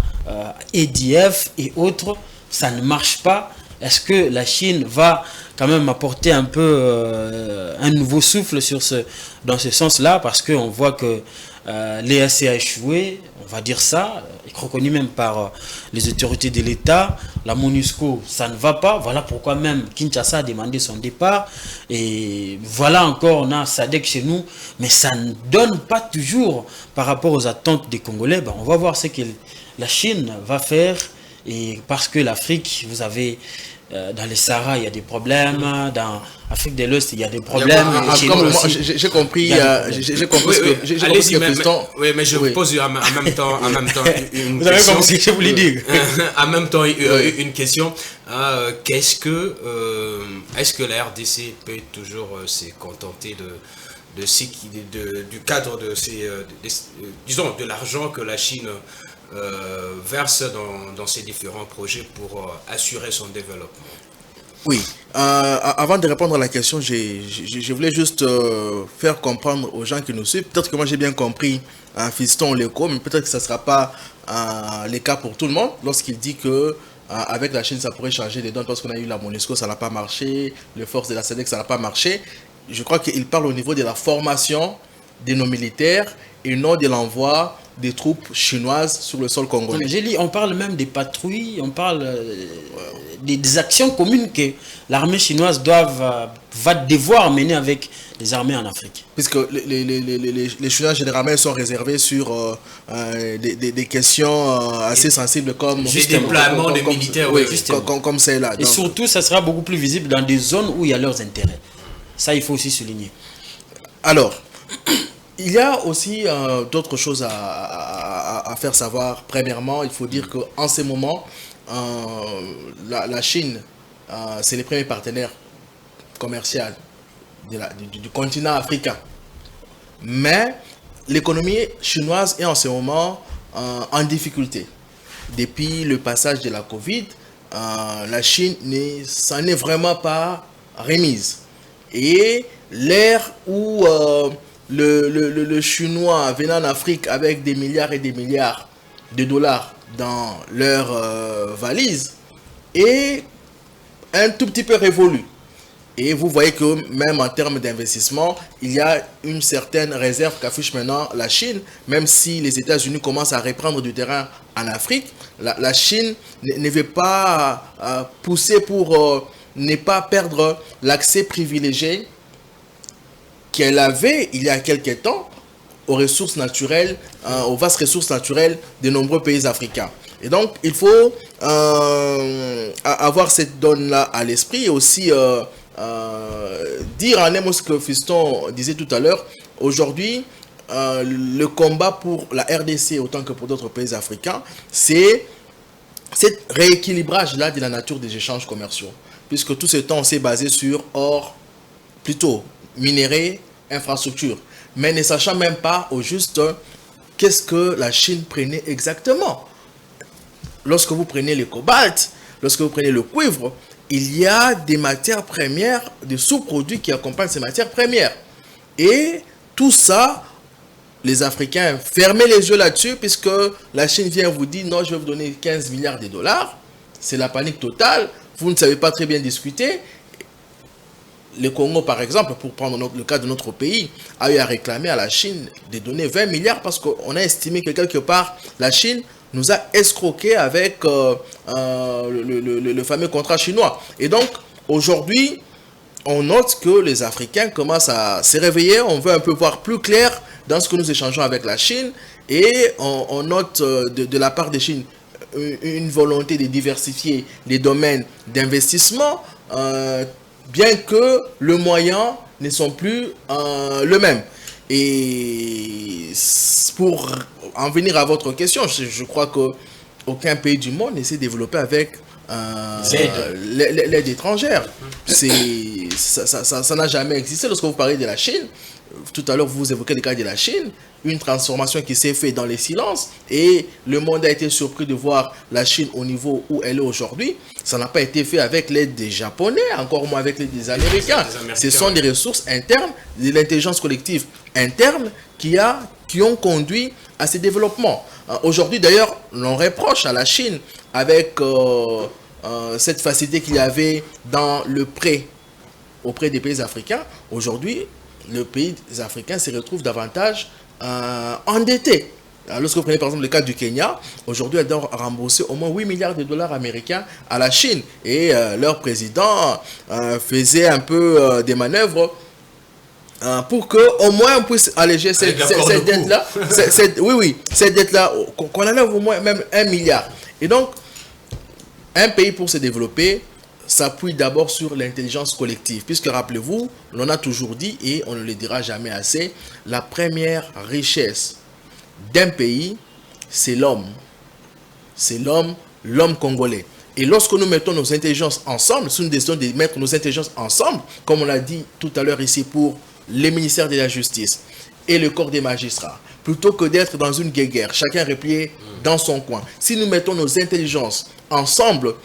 EDF et autres, ça ne marche pas. Est-ce que la Chine va quand même apporter un peu un nouveau souffle dans ce sens-là? Parce qu'on voit que l'EAC a échoué, on va dire ça, reconnu même par les autorités de l'État. La MONUSCO, ça ne va pas. Voilà pourquoi même Kinshasa a demandé son départ. Et voilà encore, on a SADC chez nous, mais ça ne donne pas toujours par rapport aux attentes des Congolais. On va voir ce que la Chine va faire. Et parce que l'Afrique, vous avez dans les Sahara, il y a des problèmes, dans l'Afrique de l'Ouest, il y a des problèmes. J'ai compris, j'ai compris ce que Fiston... Oui, mais je pose en même temps une question. Vous avez compris ce que je voulais dire. En même temps, une question. Est-ce que la RDC peut toujours se contenter du cadre disons, de l'argent que la Chine verse dans ces différents projets pour assurer son développement? Oui, avant de répondre à la question, je voulais juste faire comprendre aux gens qui nous suivent. Peut-être que moi j'ai bien compris Fiston Léco, mais peut-être que ça ne sera pas le cas pour tout le monde lorsqu'il dit que avec la Chine ça pourrait changer les donnes parce qu'on a eu la MONUSCO, ça n'a pas marché, les forces de la SADC, ça n'a pas marché. Je crois qu'il parle au niveau de la formation de nos militaires et non de l'envoi des troupes chinoises sur le sol congolais. J'ai dit, on parle même des patrouilles, on parle des actions communes que l'armée chinoise va devoir mener avec les armées en Afrique. Puisque les Chinois généralement sont réservés sur des questions assez sensibles comme le déploiement des militaires, comme celle-là. Et surtout, ça sera beaucoup plus visible dans des zones où il y a leurs intérêts. Ça, il faut aussi souligner. Alors, il y a aussi d'autres choses à faire savoir. Premièrement, il faut dire qu'en ce moment, la Chine, c'est le premier partenaire commercial du continent africain. Mais l'économie chinoise est en ce moment en difficulté. Depuis le passage de la Covid, la Chine s'en est vraiment pas remise. Et l'ère où le Chinois venant en Afrique avec des milliards et des milliards de dollars dans leur valise est un tout petit peu révolu. Et vous voyez que même en termes d'investissement, il y a une certaine réserve qu'affiche maintenant la Chine. Même si les États-Unis commencent à reprendre du terrain en Afrique, la Chine ne veut pas pousser pour ne pas perdre l'accès privilégié qu'elle avait il y a quelques temps aux ressources naturelles, aux vastes ressources naturelles de nombreux pays africains. Et donc, il faut avoir cette donne-là à l'esprit et aussi dire en un mot ce que Fiston disait tout à l'heure. Aujourd'hui, le combat pour la RDC autant que pour d'autres pays africains, c'est cet rééquilibrage-là de la nature des échanges commerciaux. Puisque tout ce temps, on s'est basé sur or, plutôt minerais, infrastructures. Mais ne sachant même pas au juste qu'est-ce que la Chine prenait exactement. Lorsque vous prenez le cobalt, lorsque vous prenez le cuivre, il y a des matières premières, des sous-produits qui accompagnent ces matières premières. Et tout ça, les Africains, fermez les yeux là-dessus, puisque la Chine vient vous dire, non, je vais vous donner 15 milliards de dollars. C'est la panique totale. Vous ne savez pas très bien discuter. Le Congo, par exemple, pour prendre le cas de notre pays, a eu à réclamer à la Chine de donner 20 milliards parce qu'on a estimé que quelque part, la Chine nous a escroqué avec le fameux contrat chinois. Et donc, aujourd'hui, on note que les Africains commencent à se réveiller, on veut un peu voir plus clair dans ce que nous échangeons avec la Chine, et on note de la part de Chine une volonté de diversifier les domaines d'investissement, bien que le moyen ne sont plus le même. Et pour en venir à votre question, je crois qu'aucun pays du monde ne s'est développé avec l'aide étrangère. Ça n'a jamais existé. Lorsque vous parlez de la Chine, tout à l'heure vous évoquez le cas de la Chine, une transformation qui s'est faite dans les silences, et le monde a été surpris de voir la Chine au niveau où elle est aujourd'hui. Ça n'a pas été fait avec l'aide des Japonais, encore moins avec l'aide des Américains. Ce sont des ressources internes, de l'intelligence collective interne qui ont conduit à ces développements. Aujourd'hui d'ailleurs, l'on reproche à la Chine avec cette facilité qu'il y avait dans le prêt auprès des pays africains. Aujourd'hui, les pays africains se retrouvent davantage endettés. Alors, lorsque vous prenez par exemple le cas du Kenya, aujourd'hui elle doit rembourser au moins 8 milliards de dollars américains à la Chine. Et leur président faisait un peu des manœuvres pour qu'au moins on puisse alléger cette dette-là. Cette dette-là, qu'on enlève au moins même 1 milliard. Et donc, un pays pour se développer s'appuie d'abord sur l'intelligence collective. Puisque rappelez-vous, l'on a toujours dit, et on ne le dira jamais assez, la première richesse d'un pays, c'est l'homme. C'est l'homme congolais. Et lorsque nous mettons nos intelligences ensemble, si nous décidons de mettre nos intelligences ensemble, comme on l'a dit tout à l'heure ici pour les ministères de la Justice et le corps des magistrats, plutôt que d'être dans une guerre, chacun replié dans son coin, si nous mettons nos intelligences ensemble,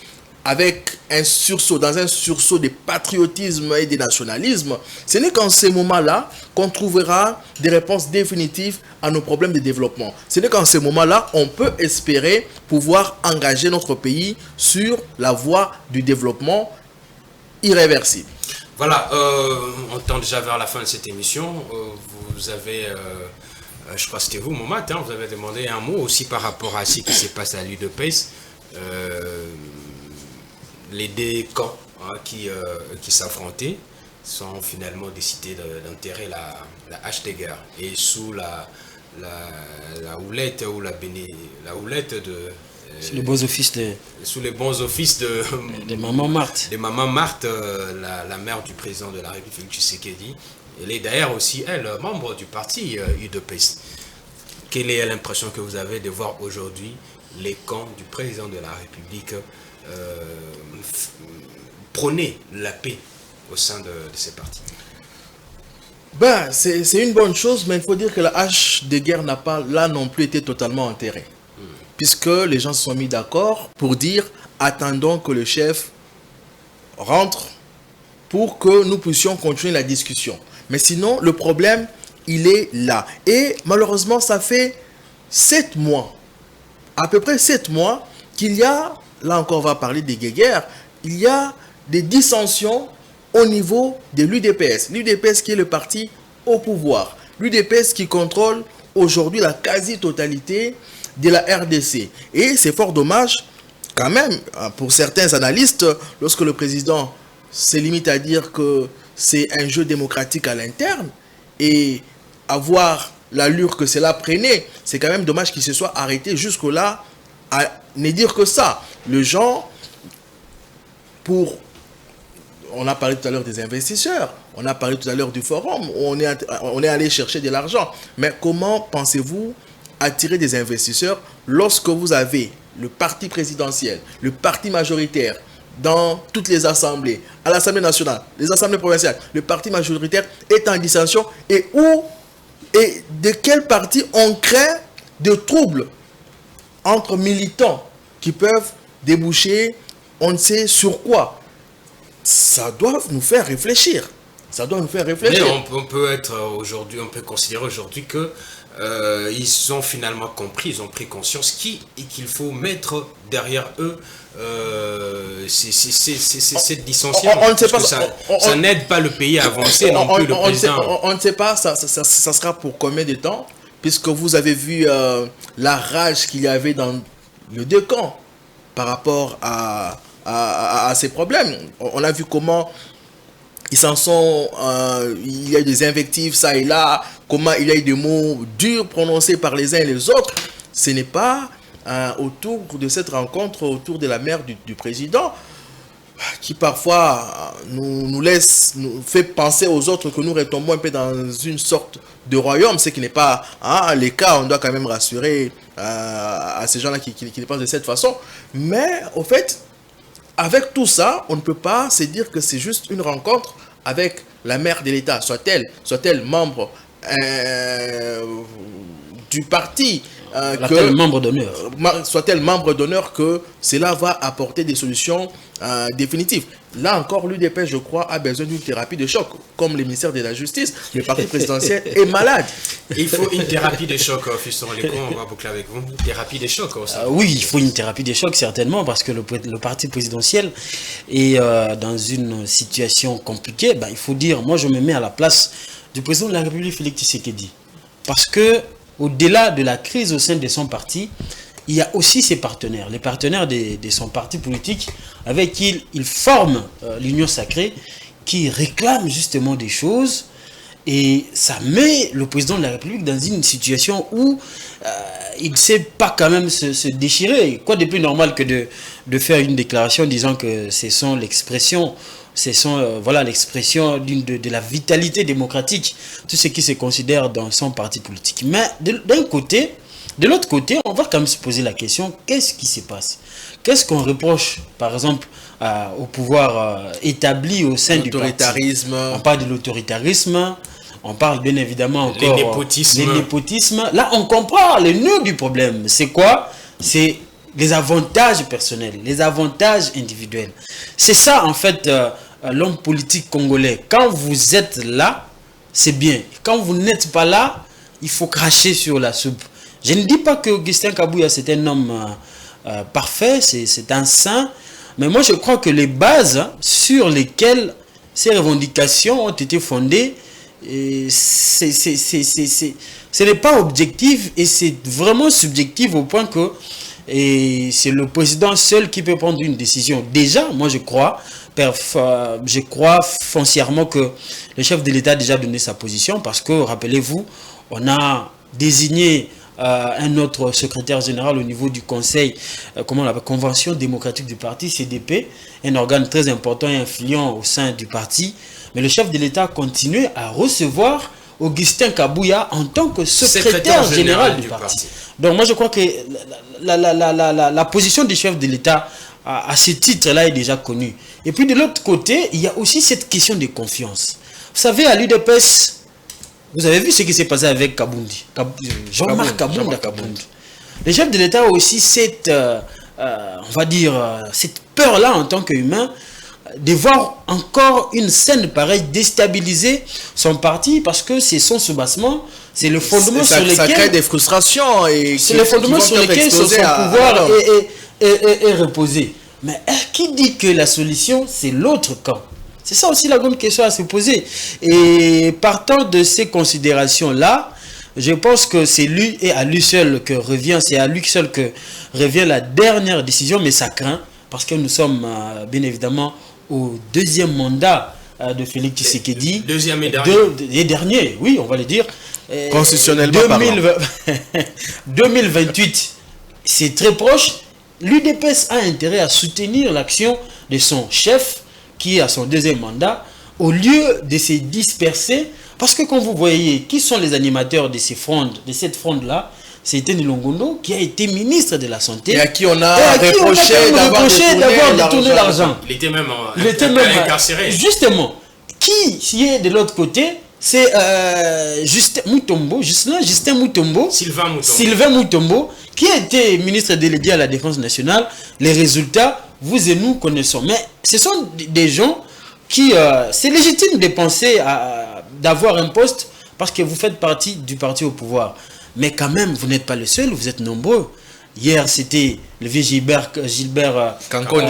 avec dans un sursaut de patriotisme et de nationalisme, ce n'est qu'en ces moments-là qu'on trouvera des réponses définitives à nos problèmes de développement. Ce n'est qu'en ces moments-là on peut espérer pouvoir engager notre pays sur la voie du développement irréversible. Voilà, on tend déjà vers la fin de cette émission. Vous avez, je crois que c'était vous, Momat, vous avez demandé un mot aussi par rapport à ce qui se passe à l'UDPS. Les deux camps qui s'affrontaient sont finalement décidés d'enterrer la hache de guerre. Et sous la houlette ou la houlette de... sous les bons offices de Maman Marthe. De Maman Marthe, la mère du président de la République, Tshisekedi. Elle est d'ailleurs aussi, elle, membre du parti UDPS. Quelle est l'impression que vous avez de voir aujourd'hui les camps du président de la République prôner la paix au sein de ces partis? C'est une bonne chose, mais il faut dire que la hache de guerre n'a pas là non plus été totalement enterrée. Puisque les gens se sont mis d'accord pour dire attendons que le chef rentre pour que nous puissions continuer la discussion. Mais sinon, le problème, il est là. Et malheureusement, ça fait 7 mois, à peu près 7 mois, qu'il y a, là encore on va parler des guerres, il y a des dissensions au niveau de l'UDPS. L'UDPS qui est le parti au pouvoir. L'UDPS qui contrôle aujourd'hui la quasi-totalité de la RDC. Et c'est fort dommage, quand même, pour certains analystes, lorsque le président se limite à dire que c'est un jeu démocratique à l'interne, et avoir l'allure que cela prenait, c'est quand même dommage qu'il se soit arrêté jusque-là à ne dire que ça. Le gens, on a parlé tout à l'heure des investisseurs, on a parlé tout à l'heure du forum, on est allé chercher de l'argent. Mais comment pensez-vous attirer des investisseurs lorsque vous avez le parti présidentiel, le parti majoritaire dans toutes les assemblées, à l'Assemblée nationale, les assemblées provinciales, le parti majoritaire est en dissension, et de quel parti on craint de troubles entre militants qui peuvent déboucher on ne sait sur quoi. Ça doit nous faire réfléchir. Ça doit nous faire réfléchir. Mais on peut être aujourd'hui, on peut considérer aujourd'hui que ils ont finalement compris, ils ont pris conscience qu'il faut mettre derrière eux cette dissension. On ne sait pas, ça n'aide pas le pays à avancer non plus, le président. On ne sait pas, ça sera pour combien de temps, puisque vous avez vu la rage qu'il y avait dans les deux camps par rapport à ces problèmes. On a vu comment ils s'en sont, il y a eu des invectives ça et là, comment il y a eu des mots durs prononcés par les uns et les autres. Ce n'est pas autour de cette rencontre, autour de la mère du président, qui parfois nous fait penser aux autres que nous retombons un peu dans une sorte de royaume, ce qui n'est pas les cas. On doit quand même rassurer à ces gens-là qui pensent de cette façon. Mais au fait, avec tout ça, on ne peut pas se dire que c'est juste une rencontre avec la mère de l'État, soit-elle membre du parti, soit-elle membre d'honneur, que cela va apporter des solutions définitives. Là encore, l'UDPS, je crois, a besoin d'une thérapie de choc. Comme le ministère de la Justice, le parti présidentiel est malade. Il faut une thérapie de choc, Fiston Léco, on va boucler avec vous. Thérapie de choc aussi. Oui, il faut une thérapie de choc, certainement, parce que le parti présidentiel est dans une situation compliquée. Il faut dire, moi je me mets à la place du président de la République, Félix Tshisekedi. Parce que au-delà de la crise au sein de son parti, il y a aussi ses partenaires, les partenaires de son parti politique, avec qui il forme l'Union sacrée, qui réclame justement des choses. Et ça met le président de la République dans une situation où il ne sait pas quand même se déchirer. Quoi de plus normal que de faire une déclaration disant que ce sont l'expression... l'expression de la vitalité démocratique, tout ce qui se considère dans son parti politique. Mais de l'autre côté, on va quand même se poser la question, qu'est-ce qui se passe? Qu'est-ce qu'on reproche, par exemple, au pouvoir établi au sein du parti? On parle de l'autoritarisme, on parle bien évidemment encore les népotismes. Là, on comprend le nœud du problème. C'est quoi? C'est les avantages personnels, les avantages individuels. C'est ça, en fait, l'homme politique congolais. Quand vous êtes là, c'est bien. Quand vous n'êtes pas là, il faut cracher sur la soupe. Je ne dis pas que Augustin Kabouya, c'est un homme parfait, c'est un saint. Mais moi, je crois que les bases sur lesquelles ces revendications ont été fondées, ce n'est pas objectif et c'est vraiment subjectif au point que c'est le président seul qui peut prendre une décision. Déjà, moi je crois foncièrement que le chef de l'État a déjà donné sa position parce que, rappelez-vous, on a désigné un autre secrétaire général au niveau du conseil, comment on l'appelle, Convention démocratique du parti, CDP, un organe très important et influent au sein du parti. Mais le chef de l'État continue à recevoir Augustin Kabouya en tant que secrétaire général du parti. Donc moi je crois que la position du chef de l'État à ce titre-là est déjà connue. Et puis de l'autre côté, il y a aussi cette question de confiance. Vous savez, à l'UDPS, vous avez vu ce qui s'est passé avec Kabundi, Jean-Marc Kabounda. Le chef de l'État a aussi cette, on va dire, cette peur-là en tant qu'humain, de voir encore une scène pareille déstabiliser son parti parce que c'est son soubassement, c'est le fondement sur lequel... Ça crée des frustrations et... C'est le fondement sur lequel son pouvoir est reposé. Mais qui dit que la solution, c'est l'autre camp? C'est ça aussi la grande question à se poser. Et partant de ces considérations-là, je pense que c'est lui et à lui seul que revient, la dernière décision, mais ça craint parce que nous sommes bien évidemment au deuxième mandat de Félix Tshisekedi. Deuxième et dernier, oui, on va le dire. Constitutionnellement 2028, c'est très proche. L'UDPS a intérêt à soutenir l'action de son chef, qui est à son deuxième mandat, au lieu de se disperser. Parce que quand vous voyez qui sont les animateurs de cette fronde-là, c'était Nilongondo qui a été ministre de la Santé. Et à qui on a reproché d'avoir détourné l'argent. Il était même incarcéré. Justement, qui est de l'autre côté, c'est Justin Moutombo, Sylvain Moutombo, qui a été ministre délégué à la Défense nationale. Les résultats, vous et nous connaissons. Mais ce sont des gens qui... c'est légitime de penser d'avoir un poste parce que vous faites partie du parti au pouvoir. Mais quand même, vous n'êtes pas le seul, vous êtes nombreux. Hier, c'était le vieux Gilbert Kankonde.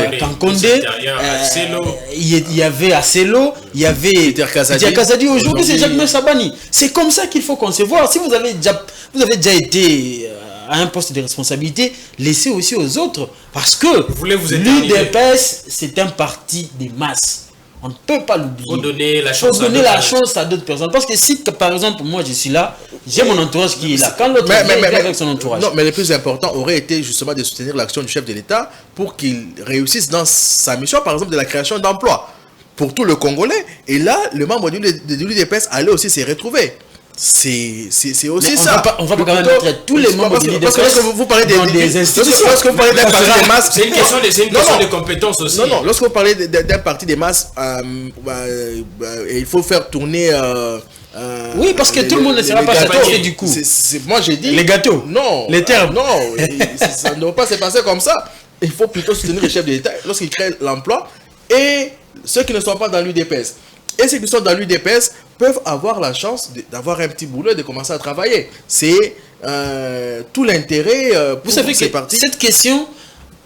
Il y avait Acelo, il y avait Peter Kazadi. Aujourd'hui, c'est Jacques Sabani. C'est comme ça qu'il faut concevoir. Si vous avez déjà été à un poste de responsabilité, laissez aussi aux autres. Parce que Vous éterniser. l'UDPS, c'est un parti des masses. On ne peut pas l'oublier. Il faut donner la Il faut chance donner la chance à d'autres personnes. Parce que si, par exemple, moi je suis là, j'ai mon entourage qui est là. Quand l'autre vient, il vient avec son entourage. Non, mais le plus important aurait été justement de soutenir l'action du chef de l'État pour qu'il réussisse dans sa mission, par exemple, de la création d'emplois pour tout le Congolais. Et là, le membre de l'UDPS allait aussi se retrouver. C'est aussi Mais ça. On va pas quand même mettre tous les membres de l'UDPS parce que lorsque vous parlez dans des institutions. lorsque vous parlez d'un parti des masses, C'est une question de compétences aussi. non, lorsque vous parlez d'un parti des masses, il faut faire tourner. Oui, parce que tout le monde ne sera pas satisfait du coup. Moi j'ai dit. Les gâteaux. Non. Les termes. Non, ça ne doit pas se passer comme ça. Il faut plutôt soutenir le chef de l'État lorsqu'il crée l'emploi et ceux qui ne sont pas dans l'UDPS. Et ceux qui sont dans l'UDPS peuvent avoir la chance d'avoir un petit boulot et de commencer à travailler. C'est tout l'intérêt pour Vous savez ces que partis. cette question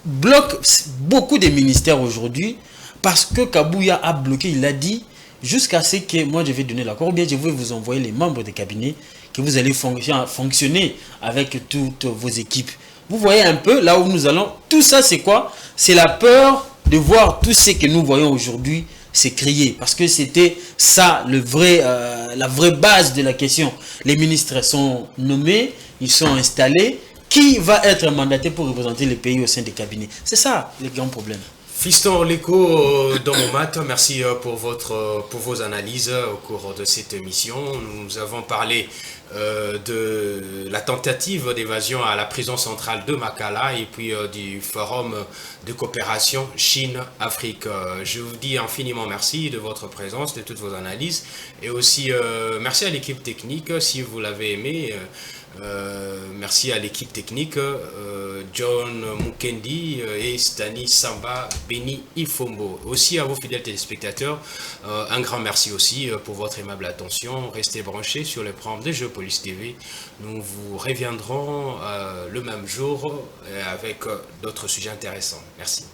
bloque beaucoup des ministères aujourd'hui parce que Kabouya a bloqué, il a dit, jusqu'à ce que moi je vais donner l'accord, ou bien je vais vous envoyer les membres des cabinets, que vous allez fonctionner avec toutes vos équipes. Vous voyez un peu là où nous allons. Tout ça c'est quoi? C'est la peur de voir tout ce que nous voyons aujourd'hui s'écrier. Parce que c'était ça la vraie base de la question. Les ministres sont nommés, ils sont installés. Qui va être mandaté pour représenter le pays au sein des cabinets? C'est ça le grand problème. Fiston Léco, dans mon mat, merci pour vos analyses au cours de cette émission. Nous avons parlé de la tentative d'évasion à la prison centrale de Makala et puis du forum de coopération Chine-Afrique. Je vous dis infiniment merci de votre présence, de toutes vos analyses et aussi merci à l'équipe technique si vous l'avez aimé. Merci à l'équipe technique, John Mukendi et Stani Samba Beni Ifombo. Aussi à vos fidèles téléspectateurs, un grand merci aussi pour votre aimable attention. Restez branchés sur le programme de Jeux Police TV. Nous vous reviendrons le même jour avec d'autres sujets intéressants. Merci.